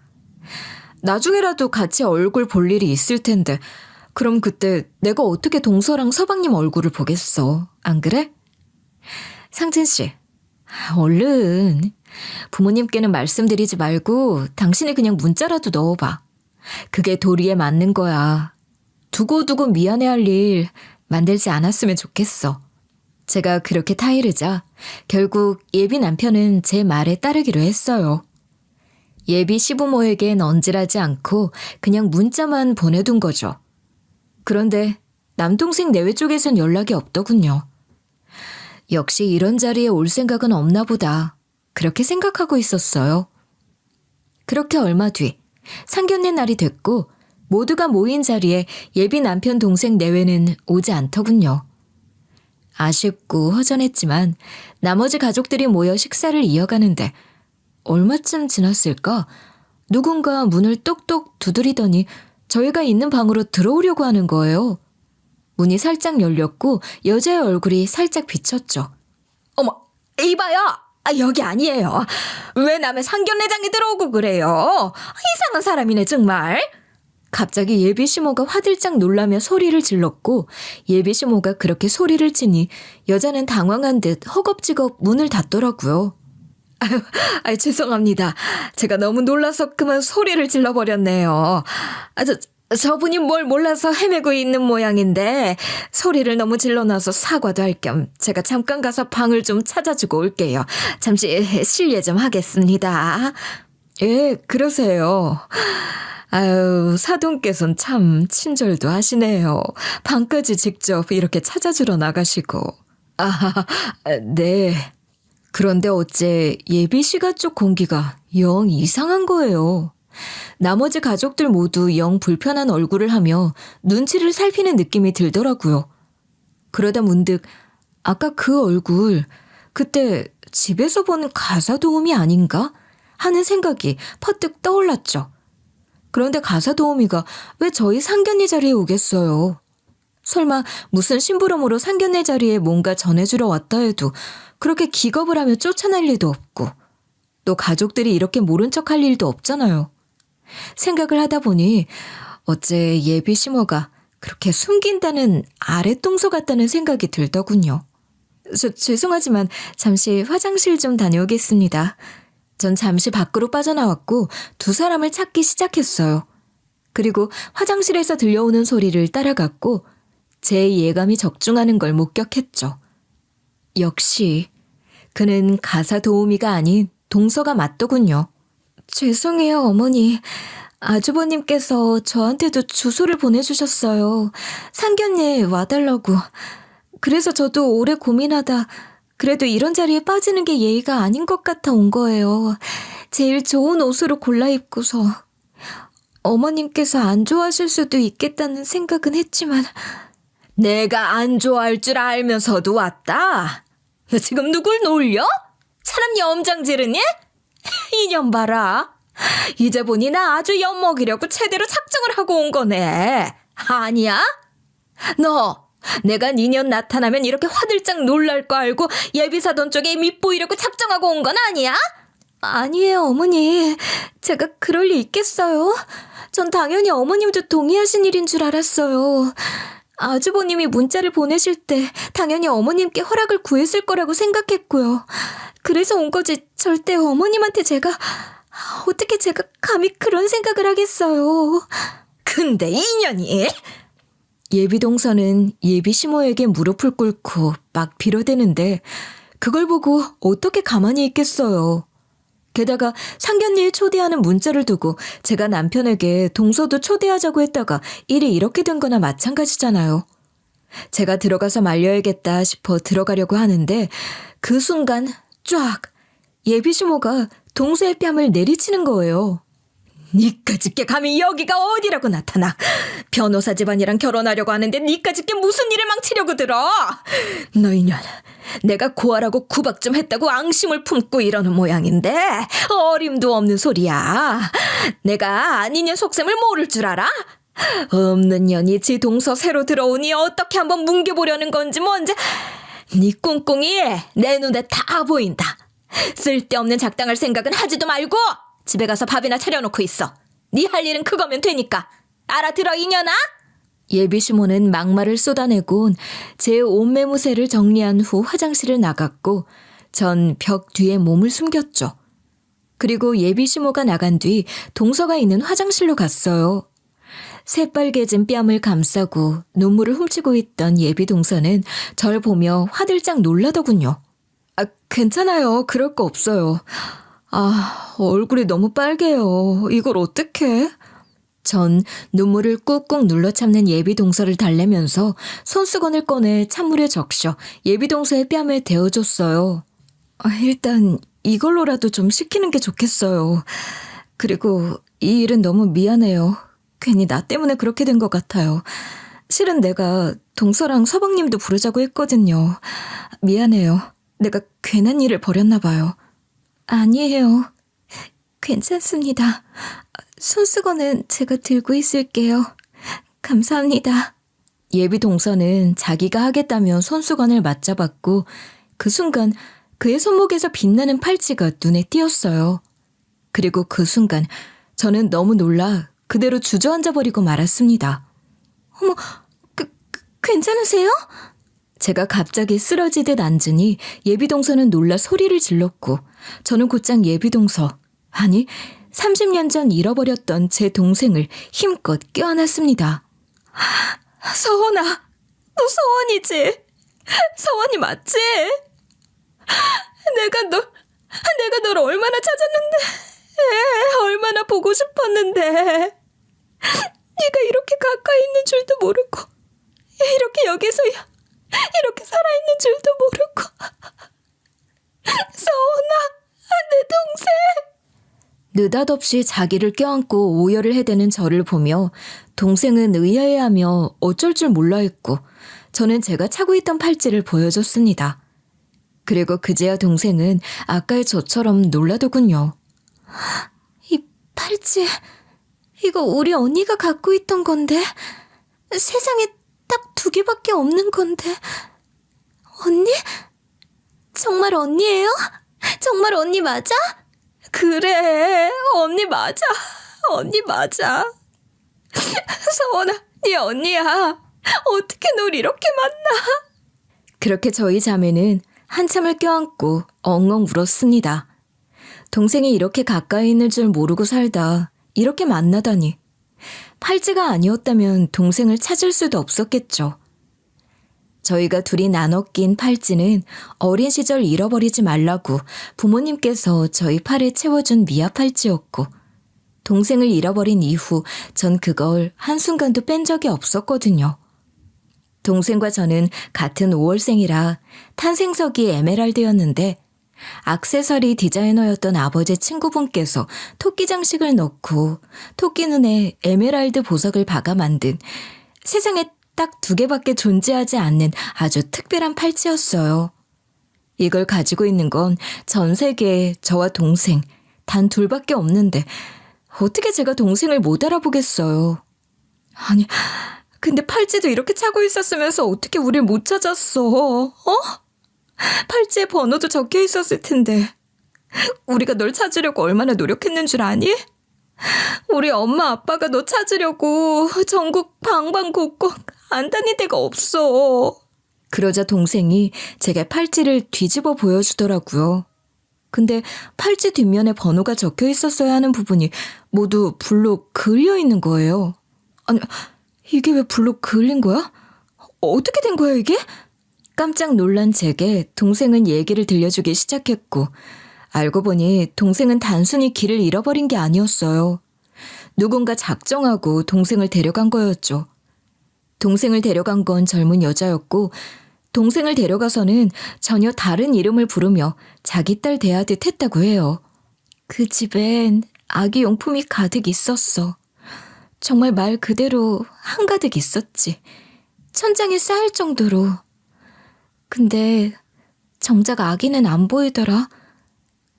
나중에라도 같이 얼굴 볼 일이 있을 텐데 그럼 그때 내가 어떻게 동서랑 서방님 얼굴을 보겠어. 안 그래? 상진 씨, 얼른 부모님께는 말씀드리지 말고 당신이 그냥 문자라도 넣어봐. 그게 도리에 맞는 거야. 두고두고 미안해할 일 만들지 않았으면 좋겠어. 제가 그렇게 타이르자 결국 예비 남편은 제 말에 따르기로 했어요. 예비 시부모에겐 언질하지 않고 그냥 문자만 보내둔 거죠. 그런데 남동생 내외 쪽에선 연락이 없더군요. 역시 이런 자리에 올 생각은 없나 보다. 그렇게 생각하고 있었어요. 그렇게 얼마 뒤 상견례 날이 됐고 모두가 모인 자리에 예비 남편 동생 내외는 오지 않더군요. 아쉽고 허전했지만 나머지 가족들이 모여 식사를 이어가는데 얼마쯤 지났을까? 누군가 문을 똑똑 두드리더니 저희가 있는 방으로 들어오려고 하는 거예요. 문이 살짝 열렸고 여자의 얼굴이 살짝 비쳤죠. 어머, 이봐요. 여기 아니에요. 왜 남의 상견례장에 들어오고 그래요? 이상한 사람이네 정말. 갑자기 예비 시모가 화들짝 놀라며 소리를 질렀고 예비 시모가 그렇게 소리를 치니 여자는 당황한 듯 허겁지겁 문을 닫더라고요. 아유, 죄송합니다. 제가 너무 놀라서 그만 소리를 질러버렸네요. 저분이 뭘 몰라서 헤매고 있는 모양인데 소리를 너무 질러놔서 사과도 할 겸 제가 잠깐 가서 방을 좀 찾아주고 올게요. 잠시 실례 좀 하겠습니다. 예, 그러세요. 아유, 사돈께서는 참 친절도 하시네요. 방까지 직접 이렇게 찾아주러 나가시고. 네. 그런데 어째 예비 시가 쪽 공기가 영 이상한 거예요. 나머지 가족들 모두 영 불편한 얼굴을 하며 눈치를 살피는 느낌이 들더라고요. 그러다 문득 아까 그 얼굴, 그때 집에서 본 가사도우미 아닌가? 하는 생각이 퍼뜩 떠올랐죠. 그런데 가사도우미가 왜 저희 상견례 자리에 오겠어요? 설마 무슨 심부름으로 상견례 자리에 뭔가 전해주러 왔다 해도 그렇게 기겁을 하며 쫓아낼 일도 없고 또 가족들이 이렇게 모른 척할 일도 없잖아요. 생각을 하다 보니 어째 예비 시모가 그렇게 숨긴다는 아랫동서 같다는 생각이 들더군요. 죄송하지만 잠시 화장실 좀 다녀오겠습니다. 전 잠시 밖으로 빠져나왔고 두 사람을 찾기 시작했어요. 그리고 화장실에서 들려오는 소리를 따라갔고 제 예감이 적중하는 걸 목격했죠. 역시 그는 가사 도우미가 아닌 동서가 맞더군요. 죄송해요, 어머니. 아주버님께서 저한테도 주소를 보내주셨어요. 상견례 와달라고. 그래서 저도 오래 고민하다 그래도 이런 자리에 빠지는 게 예의가 아닌 것 같아 온 거예요. 제일 좋은 옷으로 골라 입고서. 어머님께서 안 좋아하실 수도 있겠다는 생각은 했지만 내가 안 좋아할 줄 알면서도 왔다? 지금 누굴 놀려? 사람 염장지르니? 이년 봐라. 이제 보니 나 아주 엿먹이려고 제대로 작정을 하고 온 거네. 아니야? 너 내가 니년 나타나면 이렇게 화들짝 놀랄 거 알고 예비사돈 쪽에 밑보이려고 작정하고 온 건 아니야? 아니에요, 어머니. 제가 그럴 리 있겠어요? 전 당연히 어머님도 동의하신 일인 줄 알았어요. 아주버님이 문자를 보내실 때 당연히 어머님께 허락을 구했을 거라고 생각했고요. 그래서 온 거지 절대 어머님한테 어떻게 제가 감히 그런 생각을 하겠어요. 근데 인연이 예비 동서는 예비 시모에게 무릎을 꿇고 막 빌어대는데 그걸 보고 어떻게 가만히 있겠어요. 게다가 상견례에 초대하는 문자를 두고 제가 남편에게 동서도 초대하자고 했다가 일이 이렇게 된 거나 마찬가지잖아요. 제가 들어가서 말려야겠다 싶어 들어가려고 하는데 그 순간 쫙 예비 시모가 동서의 뺨을 내리치는 거예요. 니까짓게 감히 여기가 어디라고 나타나. 변호사 집안이랑 결혼하려고 하는데 니까짓게 무슨 일을 망치려고 들어. 너 이년, 내가 고아라고 구박 좀 했다고 앙심을 품고 이러는 모양인데 어림도 없는 소리야. 내가 아닌 년 속셈을 모를 줄 알아? 없는 년이 지 동서 새로 들어오니 어떻게 한번 뭉개보려는 건지 뭔지. 니 꿍꿍이 내 눈에 다 보인다. 쓸데없는 작당할 생각은 하지도 말고 집에 가서 밥이나 차려놓고 있어. 네 할 일은 그거면 되니까. 알아들어 이년아? 예비 시모는 막말을 쏟아내곤 제 옷매무새를 정리한 후 화장실을 나갔고 전 벽 뒤에 몸을 숨겼죠. 그리고 예비 시모가 나간 뒤 동서가 있는 화장실로 갔어요. 새빨개진 뺨을 감싸고 눈물을 훔치고 있던 예비 동서는 절 보며 화들짝 놀라더군요. 괜찮아요. 그럴 거 없어요. 얼굴이 너무 빨개요. 이걸 어떡해? 전 눈물을 꾹꾹 눌러 참는 예비 동서를 달래면서 손수건을 꺼내 찬물에 적셔 예비 동서의 뺨에 대어줬어요. 일단 이걸로라도 좀 식히는 게 좋겠어요. 그리고 이 일은 너무 미안해요. 괜히 나 때문에 그렇게 된 것 같아요. 실은 내가 동서랑 서방님도 부르자고 했거든요. 미안해요. 내가 괜한 일을 벌였나 봐요. 아니에요. 괜찮습니다. 손수건은 제가 들고 있을게요. 감사합니다. 예비 동서는 자기가 하겠다며 손수건을 맞잡았고 그 순간 그의 손목에서 빛나는 팔찌가 눈에 띄었어요. 그리고 그 순간 저는 너무 놀라 그대로 주저앉아버리고 말았습니다. 어머, 괜찮으세요? 제가 갑자기 쓰러지듯 앉으니 예비동서는 놀라 소리를 질렀고 저는 곧장 예비동서, 아니 30년 전 잃어버렸던 제 동생을 힘껏 껴안았습니다. 서원아, 너 서원이지? 서원이 맞지? 내가 널 얼마나 찾았는데, 얼마나 보고 싶었는데, 네가 이렇게 가까이 있는 줄도 모르고, 이렇게 여기서 이렇게 살아있는 줄도 모르고. 서원아, 내 동생. 느닷없이 자기를 껴안고 오열을 해대는 저를 보며 동생은 의아해하며 어쩔 줄 몰라 했고 저는 제가 차고 있던 팔찌를 보여줬습니다. 그리고 그제야 동생은 아까의 저처럼 놀라더군요. 이 팔찌, 이거 우리 언니가 갖고 있던 건데 세상에 딱 2개밖에 없는 건데. 언니? 정말 언니예요? 정말 언니 맞아? 그래, 언니 맞아. 언니 맞아. 서원아, 네 언니야. 어떻게 널 이렇게 만나? 그렇게 저희 자매는 한참을 껴안고 엉엉 울었습니다. 동생이 이렇게 가까이 있는 줄 모르고 살다 이렇게 만나다니. 팔찌가 아니었다면 동생을 찾을 수도 없었겠죠. 저희가 둘이 나눠 낀 팔찌는 어린 시절 잃어버리지 말라고 부모님께서 저희 팔에 채워준 미아 팔찌였고 동생을 잃어버린 이후 전 그걸 한순간도 뺀 적이 없었거든요. 동생과 저는 같은 5월생이라 탄생석이 에메랄드였는데 액세서리 디자이너였던 아버지 친구분께서 토끼 장식을 넣고 토끼 눈에 에메랄드 보석을 박아 만든 세상에 딱 2개밖에 존재하지 않는 아주 특별한 팔찌였어요. 이걸 가지고 있는 건 전 세계에 저와 동생 단 2밖에 없는데 어떻게 제가 동생을 못 알아보겠어요. 아니, 근데 팔찌도 이렇게 차고 있었으면서 어떻게 우릴 못 찾았어? 팔찌에 번호도 적혀 있었을 텐데. 우리가 널 찾으려고 얼마나 노력했는 줄 아니? 우리 엄마 아빠가 너 찾으려고 전국 방방곡곡 안 다닌 데가 없어. 그러자 동생이 제게 팔찌를 뒤집어 보여주더라고요. 근데 팔찌 뒷면에 번호가 적혀 있었어야 하는 부분이 모두 불로 그을려 있는 거예요. 아니, 이게 왜 블록 그을린 거야? 어떻게 된 거야 이게? 깜짝 놀란 제게 동생은 얘기를 들려주기 시작했고 알고 보니 동생은 단순히 길을 잃어버린 게 아니었어요. 누군가 작정하고 동생을 데려간 거였죠. 동생을 데려간 건 젊은 여자였고 동생을 데려가서는 전혀 다른 이름을 부르며 자기 딸 대하듯 했다고 해요. 그 집엔 아기 용품이 가득 있었어. 정말 말 그대로 한가득 있었지. 천장에 쌓일 정도로. 근데 정작 아기는 안 보이더라.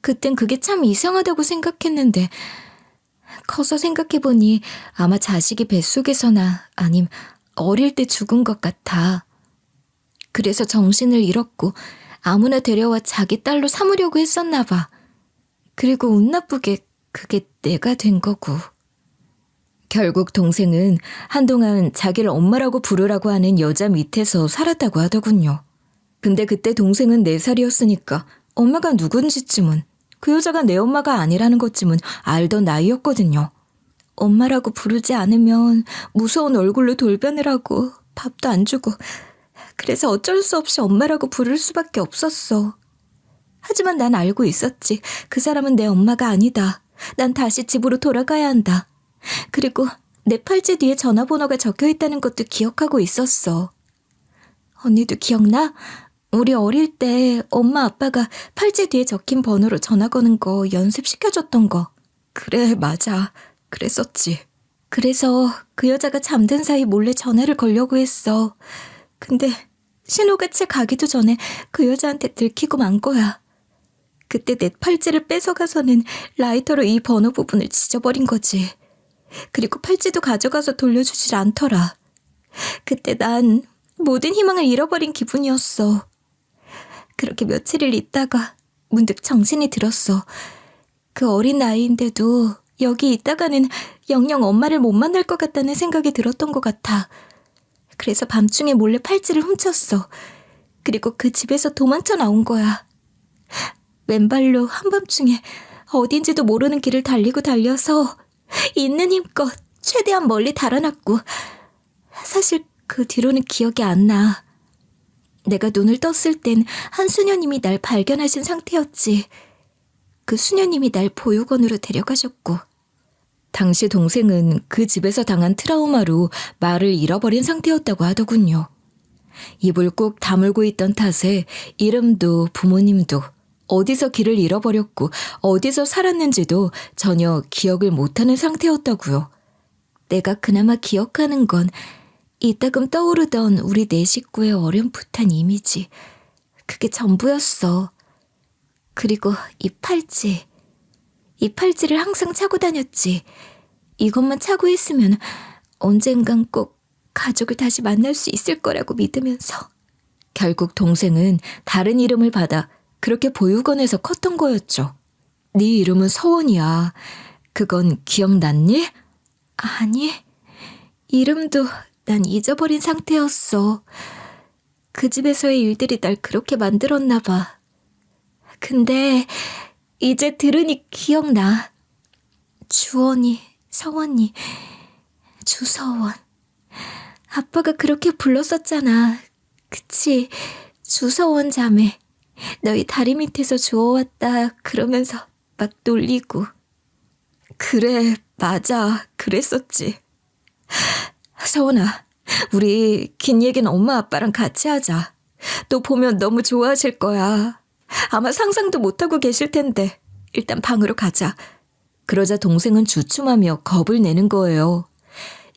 그땐 그게 참 이상하다고 생각했는데 커서 생각해보니 아마 자식이 뱃속에서나 아님 어릴 때 죽은 것 같아. 그래서 정신을 잃었고 아무나 데려와 자기 딸로 삼으려고 했었나 봐. 그리고 운 나쁘게 그게 내가 된 거고. 결국 동생은 한동안 자기를 엄마라고 부르라고 하는 여자 밑에서 살았다고 하더군요. 근데 그때 동생은 4살이었으니까 엄마가 누군지쯤은 그 여자가 내 엄마가 아니라는 것쯤은 알던 나이였거든요. 엄마라고 부르지 않으면 무서운 얼굴로 돌변을 하고 밥도 안 주고 그래서 어쩔 수 없이 엄마라고 부를 수밖에 없었어. 하지만 난 알고 있었지. 그 사람은 내 엄마가 아니다. 난 다시 집으로 돌아가야 한다. 그리고 내 팔찌 뒤에 전화번호가 적혀있다는 것도 기억하고 있었어. 언니도 기억나? 우리 어릴 때 엄마 아빠가 팔찌 뒤에 적힌 번호로 전화 거는 거 연습시켜줬던 거. 그래, 맞아. 그랬었지. 그래서 그 여자가 잠든 사이 몰래 전화를 걸려고 했어. 근데 신호가 채 가기도 전에 그 여자한테 들키고 만 거야. 그때 내 팔찌를 뺏어가서는 라이터로 이 번호 부분을 지져버린 거지. 그리고 팔찌도 가져가서 돌려주질 않더라. 그때 난 모든 희망을 잃어버린 기분이었어. 그렇게 며칠을 있다가 문득 정신이 들었어. 그 어린 나이인데도 여기 있다가는 영영 엄마를 못 만날 것 같다는 생각이 들었던 것 같아. 그래서 밤중에 몰래 팔찌를 훔쳤어. 그리고 그 집에서 도망쳐 나온 거야. 왼발로 한밤중에 어딘지도 모르는 길을 달려서 있는 힘껏 최대한 멀리 달아났고 사실 그 뒤로는 기억이 안 나. 내가 눈을 떴을 땐 한 수녀님이 날 발견하신 상태였지. 그 수녀님이 날 보육원으로 데려가셨고 당시 동생은 그 집에서 당한 트라우마로 말을 잃어버린 상태였다고 하더군요. 입을 꾹 다물고 있던 탓에 이름도 부모님도 어디서 길을 잃어버렸고 어디서 살았는지도 전혀 기억을 못하는 상태였다고요. 내가 그나마 기억하는 건 이따금 떠오르던 우리 네 식구의 어렴풋한 이미지. 그게 전부였어. 그리고 이 팔찌를 항상 차고 다녔지. 이것만 차고 있으면 언젠간 꼭 가족을 다시 만날 수 있을 거라고 믿으면서. 결국 동생은 다른 이름을 받아 그렇게 보육원에서 컸던 거였죠. 네 이름은 서원이야. 그건 기억났니? 아니, 이름도 난 잊어버린 상태였어. 그 집에서의 일들이 날 그렇게 만들었나 봐. 근데 이제 들으니 기억나. 주원이, 서원이, 주서원. 아빠가 그렇게 불렀었잖아. 그치? 주서원 자매. 너희 다리 밑에서 주워왔다 그러면서 막 놀리고. 그래, 맞아. 그랬었지. 서원아, 우리 긴 얘기는 엄마 아빠랑 같이 하자. 또 보면 너무 좋아하실 거야. 아마 상상도 못하고 계실 텐데 일단 방으로 가자. 그러자 동생은 주춤하며 겁을 내는 거예요.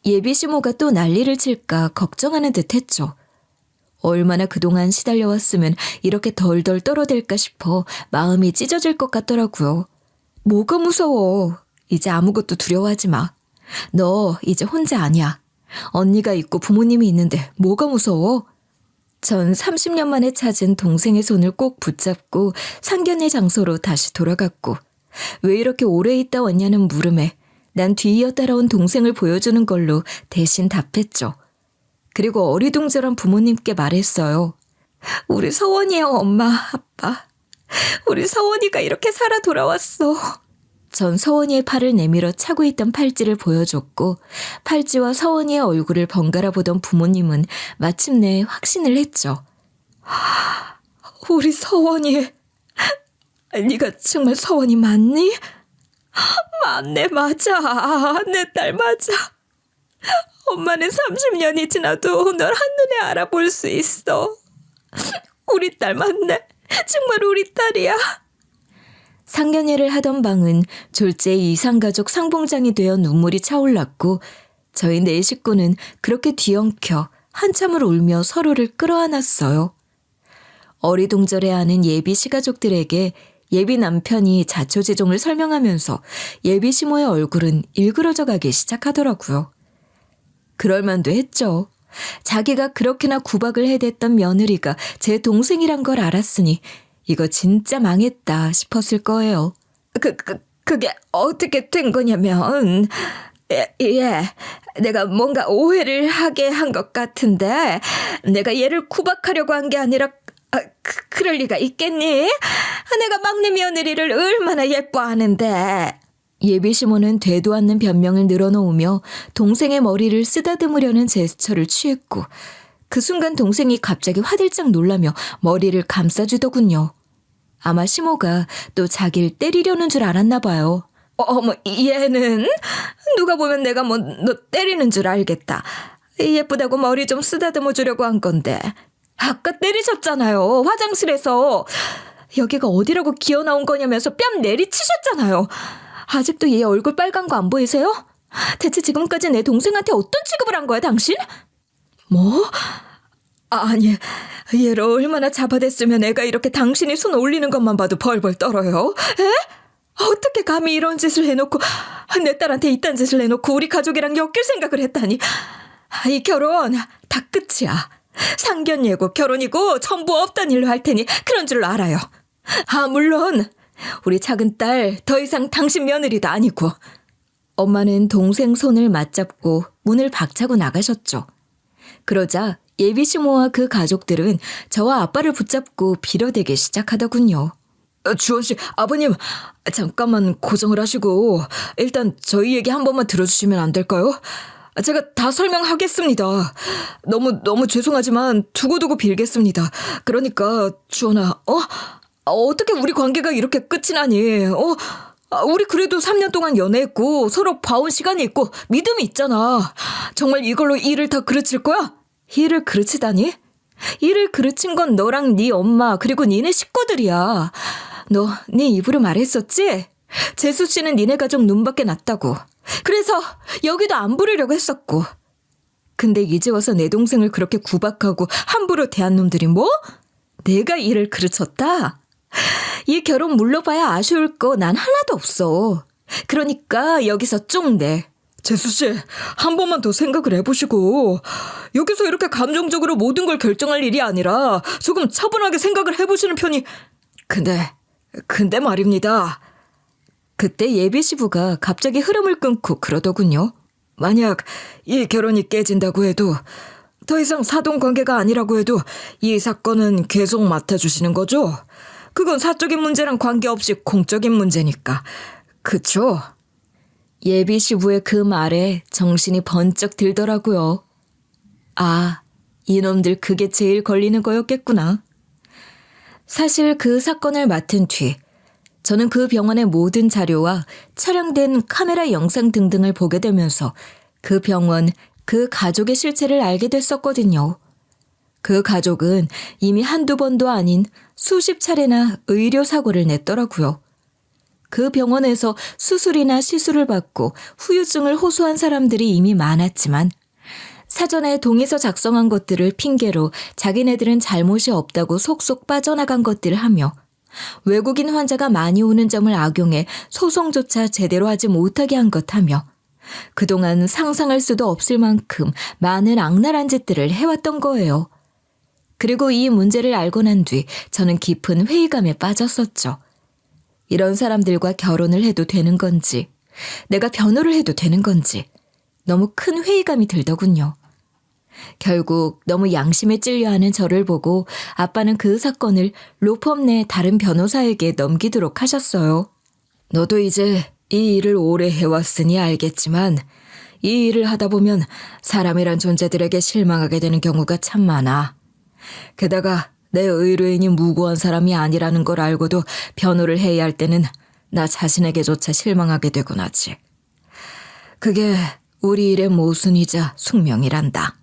예비 시모가 또 난리를 칠까 걱정하는 듯 했죠. 얼마나 그동안 시달려왔으면 이렇게 덜덜 떨어댈까 싶어 마음이 찢어질 것 같더라고요. 뭐가 무서워. 이제 아무것도 두려워하지 마. 너 이제 혼자 아니야. 언니가 있고 부모님이 있는데 뭐가 무서워? 전 30년 만에 찾은 동생의 손을 꼭 붙잡고 상견례 장소로 다시 돌아갔고 왜 이렇게 오래 있다 왔냐는 물음에 난 뒤이어 따라온 동생을 보여주는 걸로 대신 답했죠. 그리고 어리둥절한 부모님께 말했어요. 우리 서원이요, 엄마, 아빠. 우리 서원이가 이렇게 살아 돌아왔어. 전 서원이의 팔을 내밀어 차고 있던 팔찌를 보여줬고 팔찌와 서원이의 얼굴을 번갈아 보던 부모님은 마침내 확신을 했죠. 우리 서원이, 네가 정말 서원이 맞니? 맞네, 맞아. 내 딸 맞아. 엄마는 30년이 지나도 널 한눈에 알아볼 수 있어. 우리 딸 맞네. 정말 우리 딸이야. 상견례를 하던 방은 졸지에 이상가족 상봉장이 되어 눈물이 차올랐고 저희 네 식구는 그렇게 뒤엉켜 한참을 울며 서로를 끌어안았어요. 어리둥절해하는 예비 시가족들에게 예비 남편이 자초지종을 설명하면서 예비 시모의 얼굴은 일그러져 가기 시작하더라고요. 그럴만도 했죠. 자기가 그렇게나 구박을 해댔던 며느리가 제 동생이란 걸 알았으니 이거 진짜 망했다 싶었을 거예요. 그게 어떻게 된 거냐면, 내가 뭔가 오해를 하게 한 것 같은데, 내가 얘를 구박하려고 한 게 아니라, 그럴 리가 있겠니? 내가 막내 며느리를 얼마나 예뻐하는데. 예비 시모는 되도 않는 변명을 늘어놓으며 동생의 머리를 쓰다듬으려는 제스처를 취했고 그 순간 동생이 갑자기 화들짝 놀라며 머리를 감싸주더군요. 아마 시모가 또 자기를 때리려는 줄 알았나 봐요. 어머, 얘는 누가 보면 내가 너 때리는 줄 알겠다. 예쁘다고 머리 좀 쓰다듬어 주려고 한 건데 아까 때리셨잖아요. 화장실에서. 여기가 어디라고 기어 나온 거냐면서 뺨 내리치셨잖아요. 아직도 얘 얼굴 빨간 거 안 보이세요? 대체 지금까지 내 동생한테 어떤 취급을 한 거야, 당신? 뭐? 아니, 얘를 얼마나 잡아댔으면 애가 이렇게 당신이 손 올리는 것만 봐도 벌벌 떨어요. 에? 어떻게 감히 이런 짓을 해놓고 내 딸한테 이딴 짓을 해놓고 우리 가족이랑 엮일 생각을 했다니. 이 결혼 다 끝이야. 상견례고 결혼이고 전부 없단 일로 할 테니 그런 줄 알아요. 물론 우리 작은 딸 더 이상 당신 며느리도 아니고. 엄마는 동생 손을 맞잡고 문을 박차고 나가셨죠. 그러자 예비 시모와 그 가족들은 저와 아빠를 붙잡고 빌어대기 시작하더군요. 주원 씨, 아버님, 잠깐만 고정을 하시고 일단 저희 얘기 한 번만 들어주시면 안 될까요? 제가 다 설명하겠습니다. 너무 죄송하지만 두고두고 빌겠습니다. 그러니까 주원아, 어떻게 우리 관계가 이렇게 끝이 나니? 우리 그래도 3년 동안 연애했고 서로 봐온 시간이 있고 믿음이 있잖아. 정말 이걸로 일을 다 그르칠 거야? 일을 그르치다니? 일을 그르친 건 너랑 네 엄마 그리고 니네 식구들이야. 너 네 입으로 말했었지? 재수 씨는 니네 가족 눈밖에 났다고. 그래서 여기도 안 부르려고 했었고. 근데 이제 와서 내 동생을 그렇게 구박하고 함부로 대한 놈들이 뭐? 내가 일을 그르쳤다? 이 결혼 물러봐야 아쉬울 거 난 하나도 없어. 그러니까 여기서 쫑 내. 재수씨, 한 번만 더 생각을 해보시고 여기서 이렇게 감정적으로 모든 걸 결정할 일이 아니라 조금 차분하게 생각을 해보시는 편이. 근데 말입니다. 그때 예비 시부가 갑자기 흐름을 끊고 그러더군요. 만약 이 결혼이 깨진다고 해도 더 이상 사돈관계가 아니라고 해도 이 사건은 계속 맡아주시는 거죠? 그건 사적인 문제랑 관계없이 공적인 문제니까. 그쵸? 예비 시부의 그 말에 정신이 번쩍 들더라고요. 아, 이놈들 그게 제일 걸리는 거였겠구나. 사실 그 사건을 맡은 뒤 저는 그 병원의 모든 자료와 촬영된 카메라 영상 등등을 보게 되면서 그 병원, 그 가족의 실체를 알게 됐었거든요. 그 가족은 이미 한두 번도 아닌 수십 차례나 의료사고를 냈더라고요. 그 병원에서 수술이나 시술을 받고 후유증을 호소한 사람들이 이미 많았지만 사전에 동의서 작성한 것들을 핑계로 자기네들은 잘못이 없다고 속속 빠져나간 것들을 하며 외국인 환자가 많이 오는 점을 악용해 소송조차 제대로 하지 못하게 한 것 하며 그동안 상상할 수도 없을 만큼 많은 악랄한 짓들을 해왔던 거예요. 그리고 이 문제를 알고 난 뒤 저는 깊은 회의감에 빠졌었죠. 이런 사람들과 결혼을 해도 되는 건지, 내가 변호를 해도 되는 건지 너무 큰 회의감이 들더군요. 결국 너무 양심에 찔려하는 저를 보고 아빠는 그 사건을 로펌 내 다른 변호사에게 넘기도록 하셨어요. 너도 이제 이 일을 오래 해왔으니 알겠지만 이 일을 하다 보면 사람이란 존재들에게 실망하게 되는 경우가 참 많아. 게다가 내 의뢰인이 무고한 사람이 아니라는 걸 알고도 변호를 해야 할 때는 나 자신에게조차 실망하게 되곤 하지. 그게 우리 일의 모순이자 숙명이란다.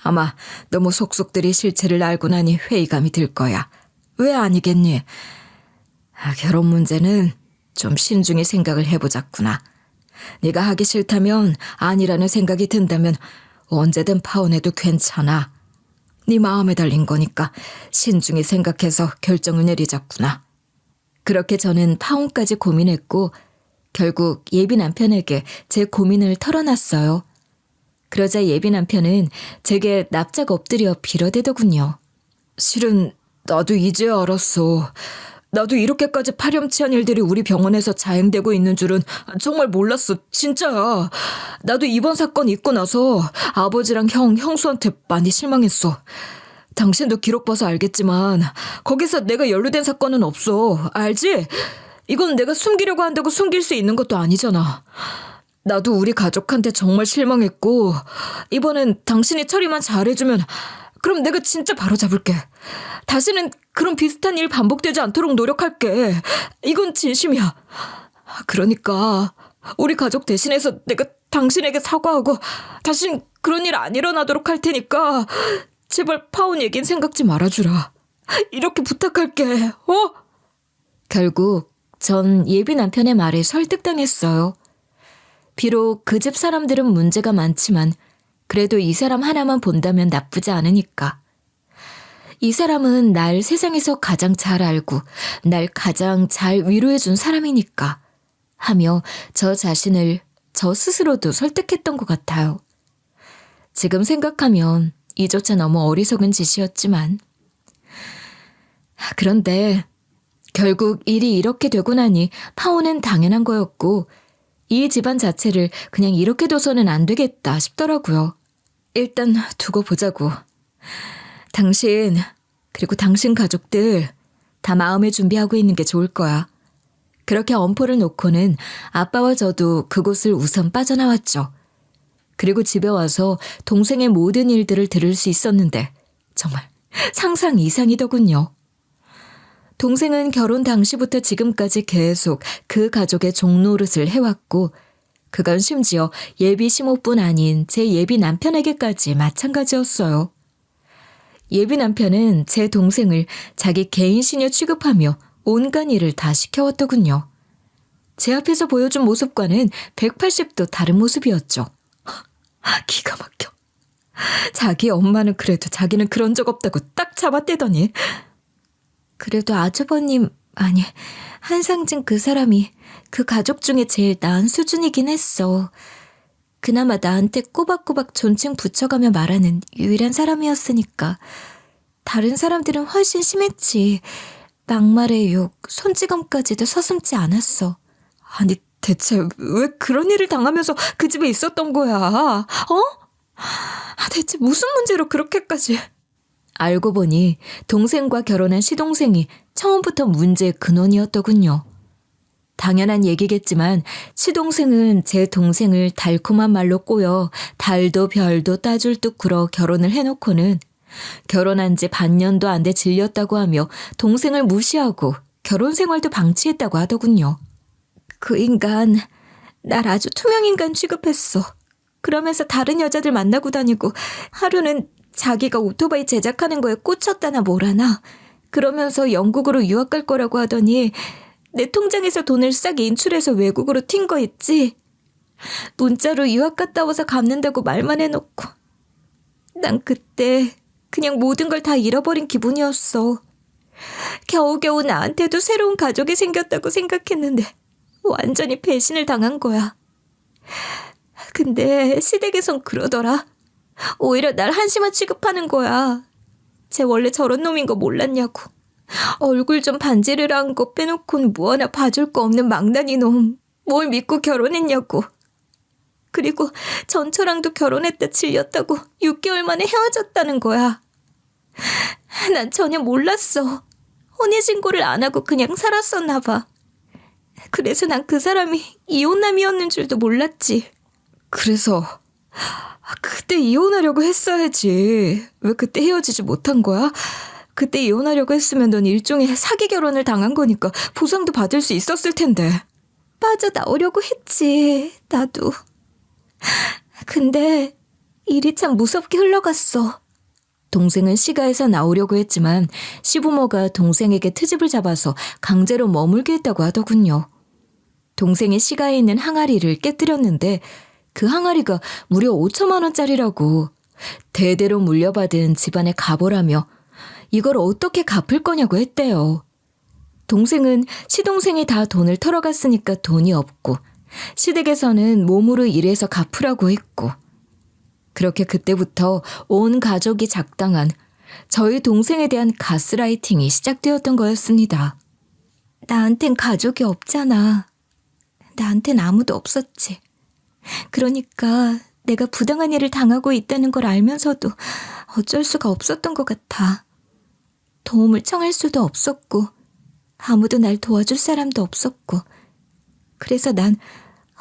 아마 너무 속속들이 실체를 알고 나니 회의감이 들 거야. 왜 아니겠니? 결혼 문제는 좀 신중히 생각을 해보자꾸나. 네가 하기 싫다면 아니라는 생각이 든다면 언제든 파혼해도 괜찮아. 네 마음에 달린 거니까 신중히 생각해서 결정을 내리자꾸나. 그렇게 저는 파혼까지 고민했고 결국 예비 남편에게 제 고민을 털어놨어요. 그러자 예비 남편은 제게 납작 엎드려 빌어대더군요. 실은 나도 이제 알았어. 나도 이렇게까지 파렴치한 일들이 우리 병원에서 자행되고 있는 줄은 정말 몰랐어. 진짜야. 나도 이번 사건 있고 나서 아버지랑 형수한테 많이 실망했어. 당신도 기록 봐서 알겠지만 거기서 내가 연루된 사건은 없어. 알지? 이건 내가 숨기려고 한다고 숨길 수 있는 것도 아니잖아. 나도 우리 가족한테 정말 실망했고 이번엔 당신이 처리만 잘해주면 그럼 내가 진짜 바로잡을게. 다시는 그런 비슷한 일 반복되지 않도록 노력할게. 이건 진심이야. 그러니까 우리 가족 대신해서 내가 당신에게 사과하고 다신 그런 일 안 일어나도록 할 테니까 제발 파혼 얘긴 생각지 말아주라. 이렇게 부탁할게. 결국 전 예비 남편의 말에 설득당했어요. 비록 그 집 사람들은 문제가 많지만 그래도 이 사람 하나만 본다면 나쁘지 않으니까. 이 사람은 날 세상에서 가장 잘 알고 날 가장 잘 위로해준 사람이니까 하며 저 자신을 저 스스로도 설득했던 것 같아요. 지금 생각하면 이조차 너무 어리석은 짓이었지만. 그런데 결국 일이 이렇게 되고 나니 파혼은 당연한 거였고 이 집안 자체를 그냥 이렇게 둬서는 안 되겠다 싶더라고요. 일단 두고 보자고. 당신 그리고 당신 가족들 다 마음의 준비하고 있는 게 좋을 거야. 그렇게 엄포를 놓고는 아빠와 저도 그곳을 우선 빠져나왔죠. 그리고 집에 와서 동생의 모든 일들을 들을 수 있었는데 정말 상상 이상이더군요. 동생은 결혼 당시부터 지금까지 계속 그 가족의 종노릇을 해왔고 그건 심지어 예비 시모뿐 아닌 제 예비 남편에게까지 마찬가지였어요. 예비 남편은 제 동생을 자기 개인 시녀 취급하며 온갖 일을 다 시켜왔더군요. 제 앞에서 보여준 모습과는 180도 다른 모습이었죠. 기가 막혀. 자기 엄마는 그래도 자기는 그런 적 없다고 딱 잡아떼더니 그래도 아주버님, 아니 한상진 그 사람이 그 가족 중에 제일 나은 수준이긴 했어. 그나마 나한테 꼬박꼬박 존칭 붙여가며 말하는 유일한 사람이었으니까. 다른 사람들은 훨씬 심했지. 막말에 욕, 손찌검까지도 서슴지 않았어. 아니 대체 왜 그런 일을 당하면서 그 집에 있었던 거야? 대체 무슨 문제로 그렇게까지... 알고 보니 동생과 결혼한 시동생이 처음부터 문제의 근원이었더군요. 당연한 얘기겠지만 시동생은 제 동생을 달콤한 말로 꼬여 달도 별도 따줄 듯 굴어 결혼을 해놓고는 결혼한 지 반년도 안 돼 질렸다고 하며 동생을 무시하고 결혼 생활도 방치했다고 하더군요. 그 인간 날 아주 투명인간 취급했어. 그러면서 다른 여자들 만나고 다니고 하루는 자기가 오토바이 제작하는 거에 꽂혔다나 뭐라나. 그러면서 영국으로 유학 갈 거라고 하더니 내 통장에서 돈을 싹 인출해서 외국으로 튄 거 있지. 문자로 유학 갔다 와서 갚는다고 말만 해놓고. 난 그때 그냥 모든 걸 다 잃어버린 기분이었어. 겨우겨우 나한테도 새로운 가족이 생겼다고 생각했는데 완전히 배신을 당한 거야. 근데 시댁에선 그러더라. 오히려 날 한심한 취급하는 거야. 쟤 원래 저런 놈인 거 몰랐냐고. 얼굴 좀 반지르르한 거 빼놓고는 뭐 하나 봐줄 거 없는 망나니 놈. 뭘 믿고 결혼했냐고. 그리고 전처랑도 결혼했다 질렸다고 6개월 만에 헤어졌다는 거야. 난 전혀 몰랐어. 혼인신고를 안 하고 그냥 살았었나 봐. 그래서 난 그 사람이 이혼남이었는 줄도 몰랐지. 그래서 그때 이혼하려고 했어야지. 왜 그때 헤어지지 못한 거야? 그때 이혼하려고 했으면 넌 일종의 사기 결혼을 당한 거니까 보상도 받을 수 있었을 텐데. 빠져나오려고 했지, 나도. 근데 일이 참 무섭게 흘러갔어. 동생은 시가에서 나오려고 했지만 시부모가 동생에게 트집을 잡아서 강제로 머물게 했다고 하더군요. 동생이 시가에 있는 항아리를 깨뜨렸는데 그 항아리가 무려 5천만 원짜리라고. 대대로 물려받은 집안의 가보라며 이걸 어떻게 갚을 거냐고 했대요. 동생은 시동생이 다 돈을 털어갔으니까 돈이 없고 시댁에서는 몸으로 일해서 갚으라고 했고 그렇게 그때부터 온 가족이 작당한 저희 동생에 대한 가스라이팅이 시작되었던 거였습니다. 나한텐 가족이 없잖아. 나한텐 아무도 없었지. 그러니까 내가 부당한 일을 당하고 있다는 걸 알면서도 어쩔 수가 없었던 것 같아. 도움을 청할 수도 없었고 아무도 날 도와줄 사람도 없었고 그래서 난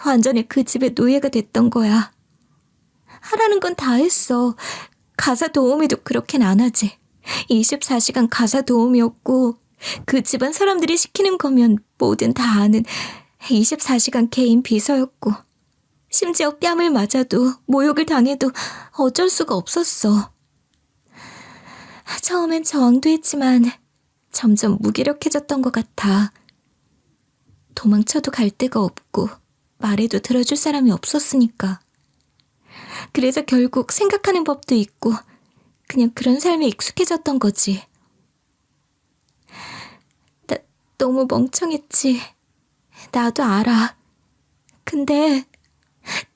완전히 그 집의 노예가 됐던 거야. 하라는 건 다 했어. 가사 도우미도 그렇게는 안 하지. 24시간 가사 도우미였고 그 집안 사람들이 시키는 거면 뭐든 다 아는 24시간 개인 비서였고 심지어 뺨을 맞아도 모욕을 당해도 어쩔 수가 없었어. 처음엔 저항도 했지만 점점 무기력해졌던 것 같아. 도망쳐도 갈 데가 없고 말해도 들어줄 사람이 없었으니까. 그래서 결국 생각하는 법도 있고 그냥 그런 삶에 익숙해졌던 거지. 나 너무 멍청했지. 나도 알아. 근데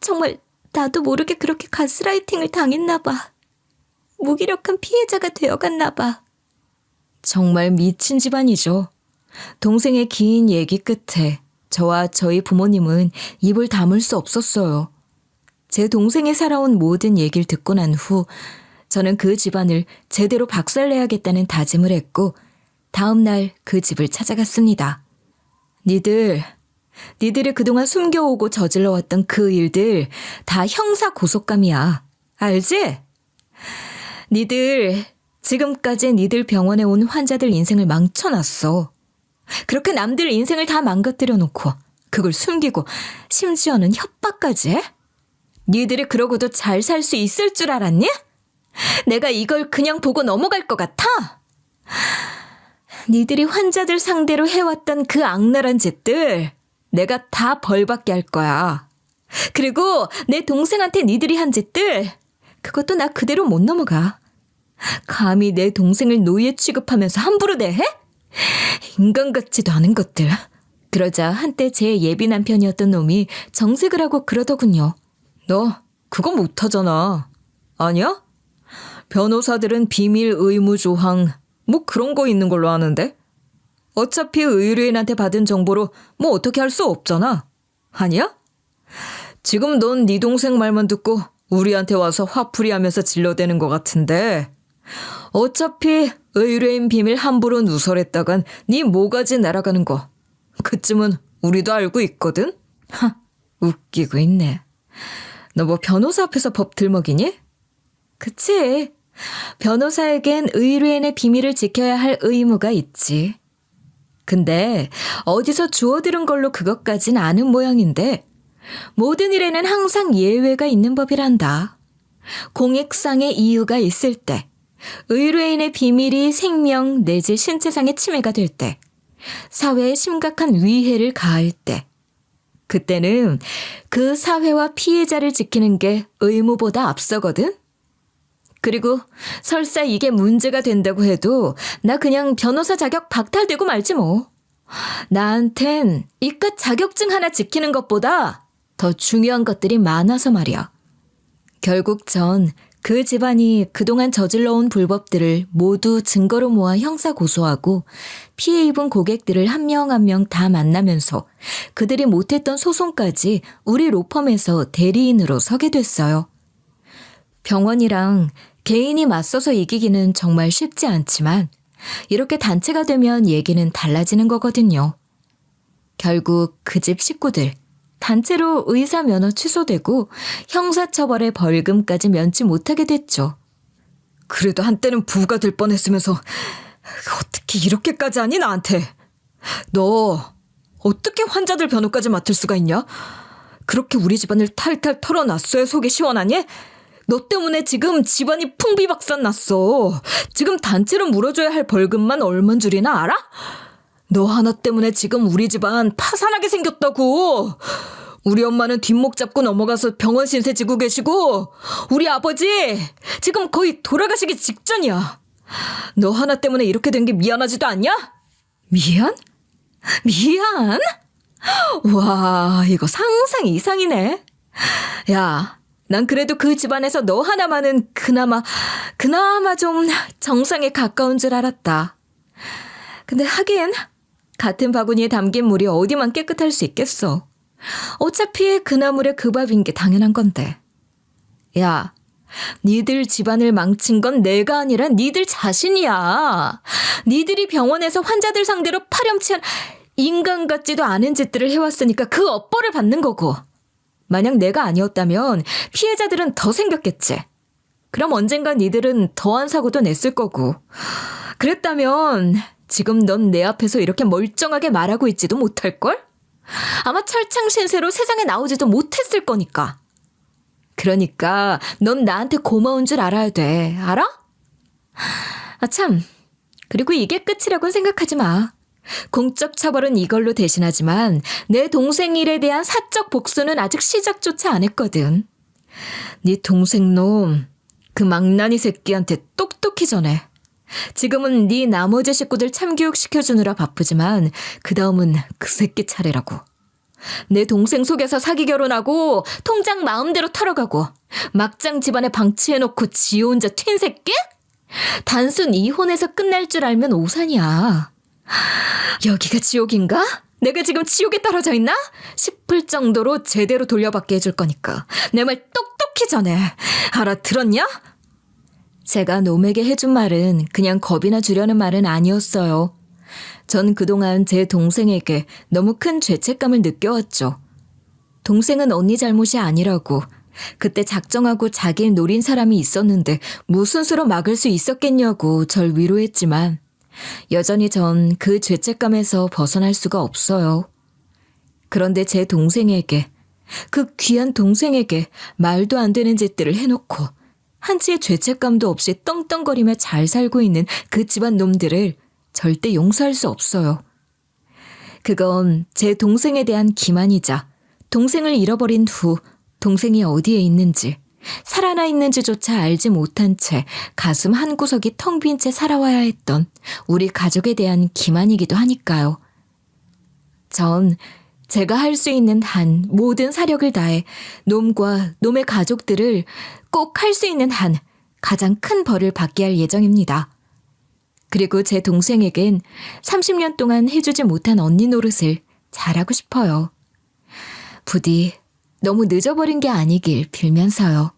정말 나도 모르게 그렇게 가스라이팅을 당했나 봐. 무기력한 피해자가 되어갔나 봐. 정말 미친 집안이죠. 동생의 긴 얘기 끝에 저와 저희 부모님은 입을 다물 수 없었어요. 제 동생이 살아온 모든 얘기를 듣고 난 후 저는 그 집안을 제대로 박살내야겠다는 다짐을 했고 다음 날 그 집을 찾아갔습니다. 니들이 그동안 숨겨오고 저질러왔던 그 일들 다 형사 고속감이야. 알지? 니들 지금까지 니들 병원에 온 환자들 인생을 망쳐놨어. 그렇게 남들 인생을 다 망가뜨려 놓고 그걸 숨기고 심지어는 협박까지 해? 니들이 그러고도 잘 살 수 있을 줄 알았니? 내가 이걸 그냥 보고 넘어갈 것 같아? 니들이 환자들 상대로 해왔던 그 악랄한 짓들 내가 다 벌받게 할 거야. 그리고 내 동생한테 니들이 한 짓들 그것도 나 그대로 못 넘어가. 감히 내 동생을 노예 취급하면서 함부로 대해? 인간 같지도 않은 것들. 그러자 한때 제 예비 남편이었던 놈이 정색을 하고 그러더군요. 너 그거 못하잖아. 아니야? 변호사들은 비밀 의무 조항 뭐 그런 거 있는 걸로 아는데? 어차피 의뢰인한테 받은 정보로 뭐 어떻게 할 수 없잖아. 아니야? 지금 넌 네 동생 말만 듣고 우리한테 와서 화풀이 하면서 질러대는 것 같은데 어차피 의뢰인 비밀 함부로 누설했다간 네 모가지 날아가는 거 그쯤은 우리도 알고 있거든? 웃기고 있네. 너 뭐 변호사 앞에서 법 들먹이니? 그치. 변호사에겐 의뢰인의 비밀을 지켜야 할 의무가 있지. 근데 어디서 주워들은 걸로 그것까진 아는 모양인데 모든 일에는 항상 예외가 있는 법이란다. 공익상의 이유가 있을 때, 의뢰인의 비밀이 생명 내지 신체상의 침해가 될 때, 사회에 심각한 위해를 가할 때, 그때는 그 사회와 피해자를 지키는 게 의무보다 앞서거든? 그리고 설사 이게 문제가 된다고 해도 나 그냥 변호사 자격 박탈되고 말지 뭐. 나한텐 이깟 자격증 하나 지키는 것보다 더 중요한 것들이 많아서 말이야. 결국 전 그 집안이 그동안 저질러온 불법들을 모두 증거로 모아 형사 고소하고 피해 입은 고객들을 한 명 한 명 다 만나면서 그들이 못했던 소송까지 우리 로펌에서 대리인으로 서게 됐어요. 병원이랑 개인이 맞서서 이기기는 정말 쉽지 않지만 이렇게 단체가 되면 얘기는 달라지는 거거든요. 결국 그 집 식구들 단체로 의사 면허 취소되고 형사처벌에 벌금까지 면치 못하게 됐죠. 그래도 한때는 부부가 될 뻔했으면서 어떻게 이렇게까지 하니 나한테. 너 어떻게 환자들 변호까지 맡을 수가 있냐? 그렇게 우리 집안을 탈탈 털어놨어야 속이 시원하니? 너 때문에 지금 집안이 풍비박산 났어. 지금 단체로 물어줘야 할 벌금만 얼만 줄이나 알아? 너 하나 때문에 지금 우리 집안 파산하게 생겼다고. 우리 엄마는 뒷목 잡고 넘어가서 병원 신세 지고 계시고 우리 아버지 지금 거의 돌아가시기 직전이야. 너 하나 때문에 이렇게 된 게 미안하지도 않냐? 미안? 미안? 와, 이거 상상 이상이네. 야, 난 그래도 그 집안에서 너 하나만은 그나마 좀 정상에 가까운 줄 알았다. 근데 하긴 같은 바구니에 담긴 물이 어디만 깨끗할 수 있겠어. 어차피 그 나물에 그 밥인 게 당연한 건데. 야, 니들 집안을 망친 건 내가 아니라 니들 자신이야. 니들이 병원에서 환자들 상대로 파렴치한 인간 같지도 않은 짓들을 해왔으니까 그 업보를 받는 거고. 만약 내가 아니었다면 피해자들은 더 생겼겠지. 그럼 언젠간 니들은 더한 사고도 냈을 거고. 그랬다면 지금 넌 내 앞에서 이렇게 멀쩡하게 말하고 있지도 못할걸? 아마 철창신세로 세상에 나오지도 못했을 거니까. 그러니까 넌 나한테 고마운 줄 알아야 돼. 알아? 아 참, 그리고 이게 끝이라고는 생각하지 마. 공적 처벌은 이걸로 대신하지만 내 동생 일에 대한 사적 복수는 아직 시작조차 안 했거든. 네 동생 놈, 그 망나니 새끼한테 똑똑히 전해. 지금은 네 나머지 식구들 참교육시켜주느라 바쁘지만 그 다음은 그 새끼 차례라고. 내 동생 속여서 사기 결혼하고 통장 마음대로 털어가고 막장 집안에 방치해놓고 지 혼자 튄 새끼? 단순 이혼해서 끝날 줄 알면 오산이야. 여기가 지옥인가? 내가 지금 지옥에 떨어져 있나? 싶을 정도로 제대로 돌려받게 해줄 거니까 내 말 똑똑히 전해. 알아들었냐? 제가 놈에게 해준 말은 그냥 겁이나 주려는 말은 아니었어요. 전 그동안 제 동생에게 너무 큰 죄책감을 느껴왔죠. 동생은 언니 잘못이 아니라고. 그때 작정하고 자기를 노린 사람이 있었는데 무슨 수로 막을 수 있었겠냐고 절 위로했지만 여전히 전 그 죄책감에서 벗어날 수가 없어요. 그런데 제 동생에게, 그 귀한 동생에게 말도 안 되는 짓들을 해놓고 한치의 죄책감도 없이 떵떵거리며 잘 살고 있는 그 집안 놈들을 절대 용서할 수 없어요. 그건 제 동생에 대한 기만이자 동생을 잃어버린 후 동생이 어디에 있는지, 살아나 있는지조차 알지 못한 채 가슴 한구석이 텅 빈 채 살아와야 했던 우리 가족에 대한 기만이기도 하니까요. 전 제가 할 수 있는 한 모든 사력을 다해 놈과 놈의 가족들을 꼭 할 수 있는 한 가장 큰 벌을 받게 할 예정입니다. 그리고 제 동생에겐 30년 동안 해주지 못한 언니 노릇을 잘하고 싶어요. 부디 너무 늦어버린 게 아니길 빌면서요.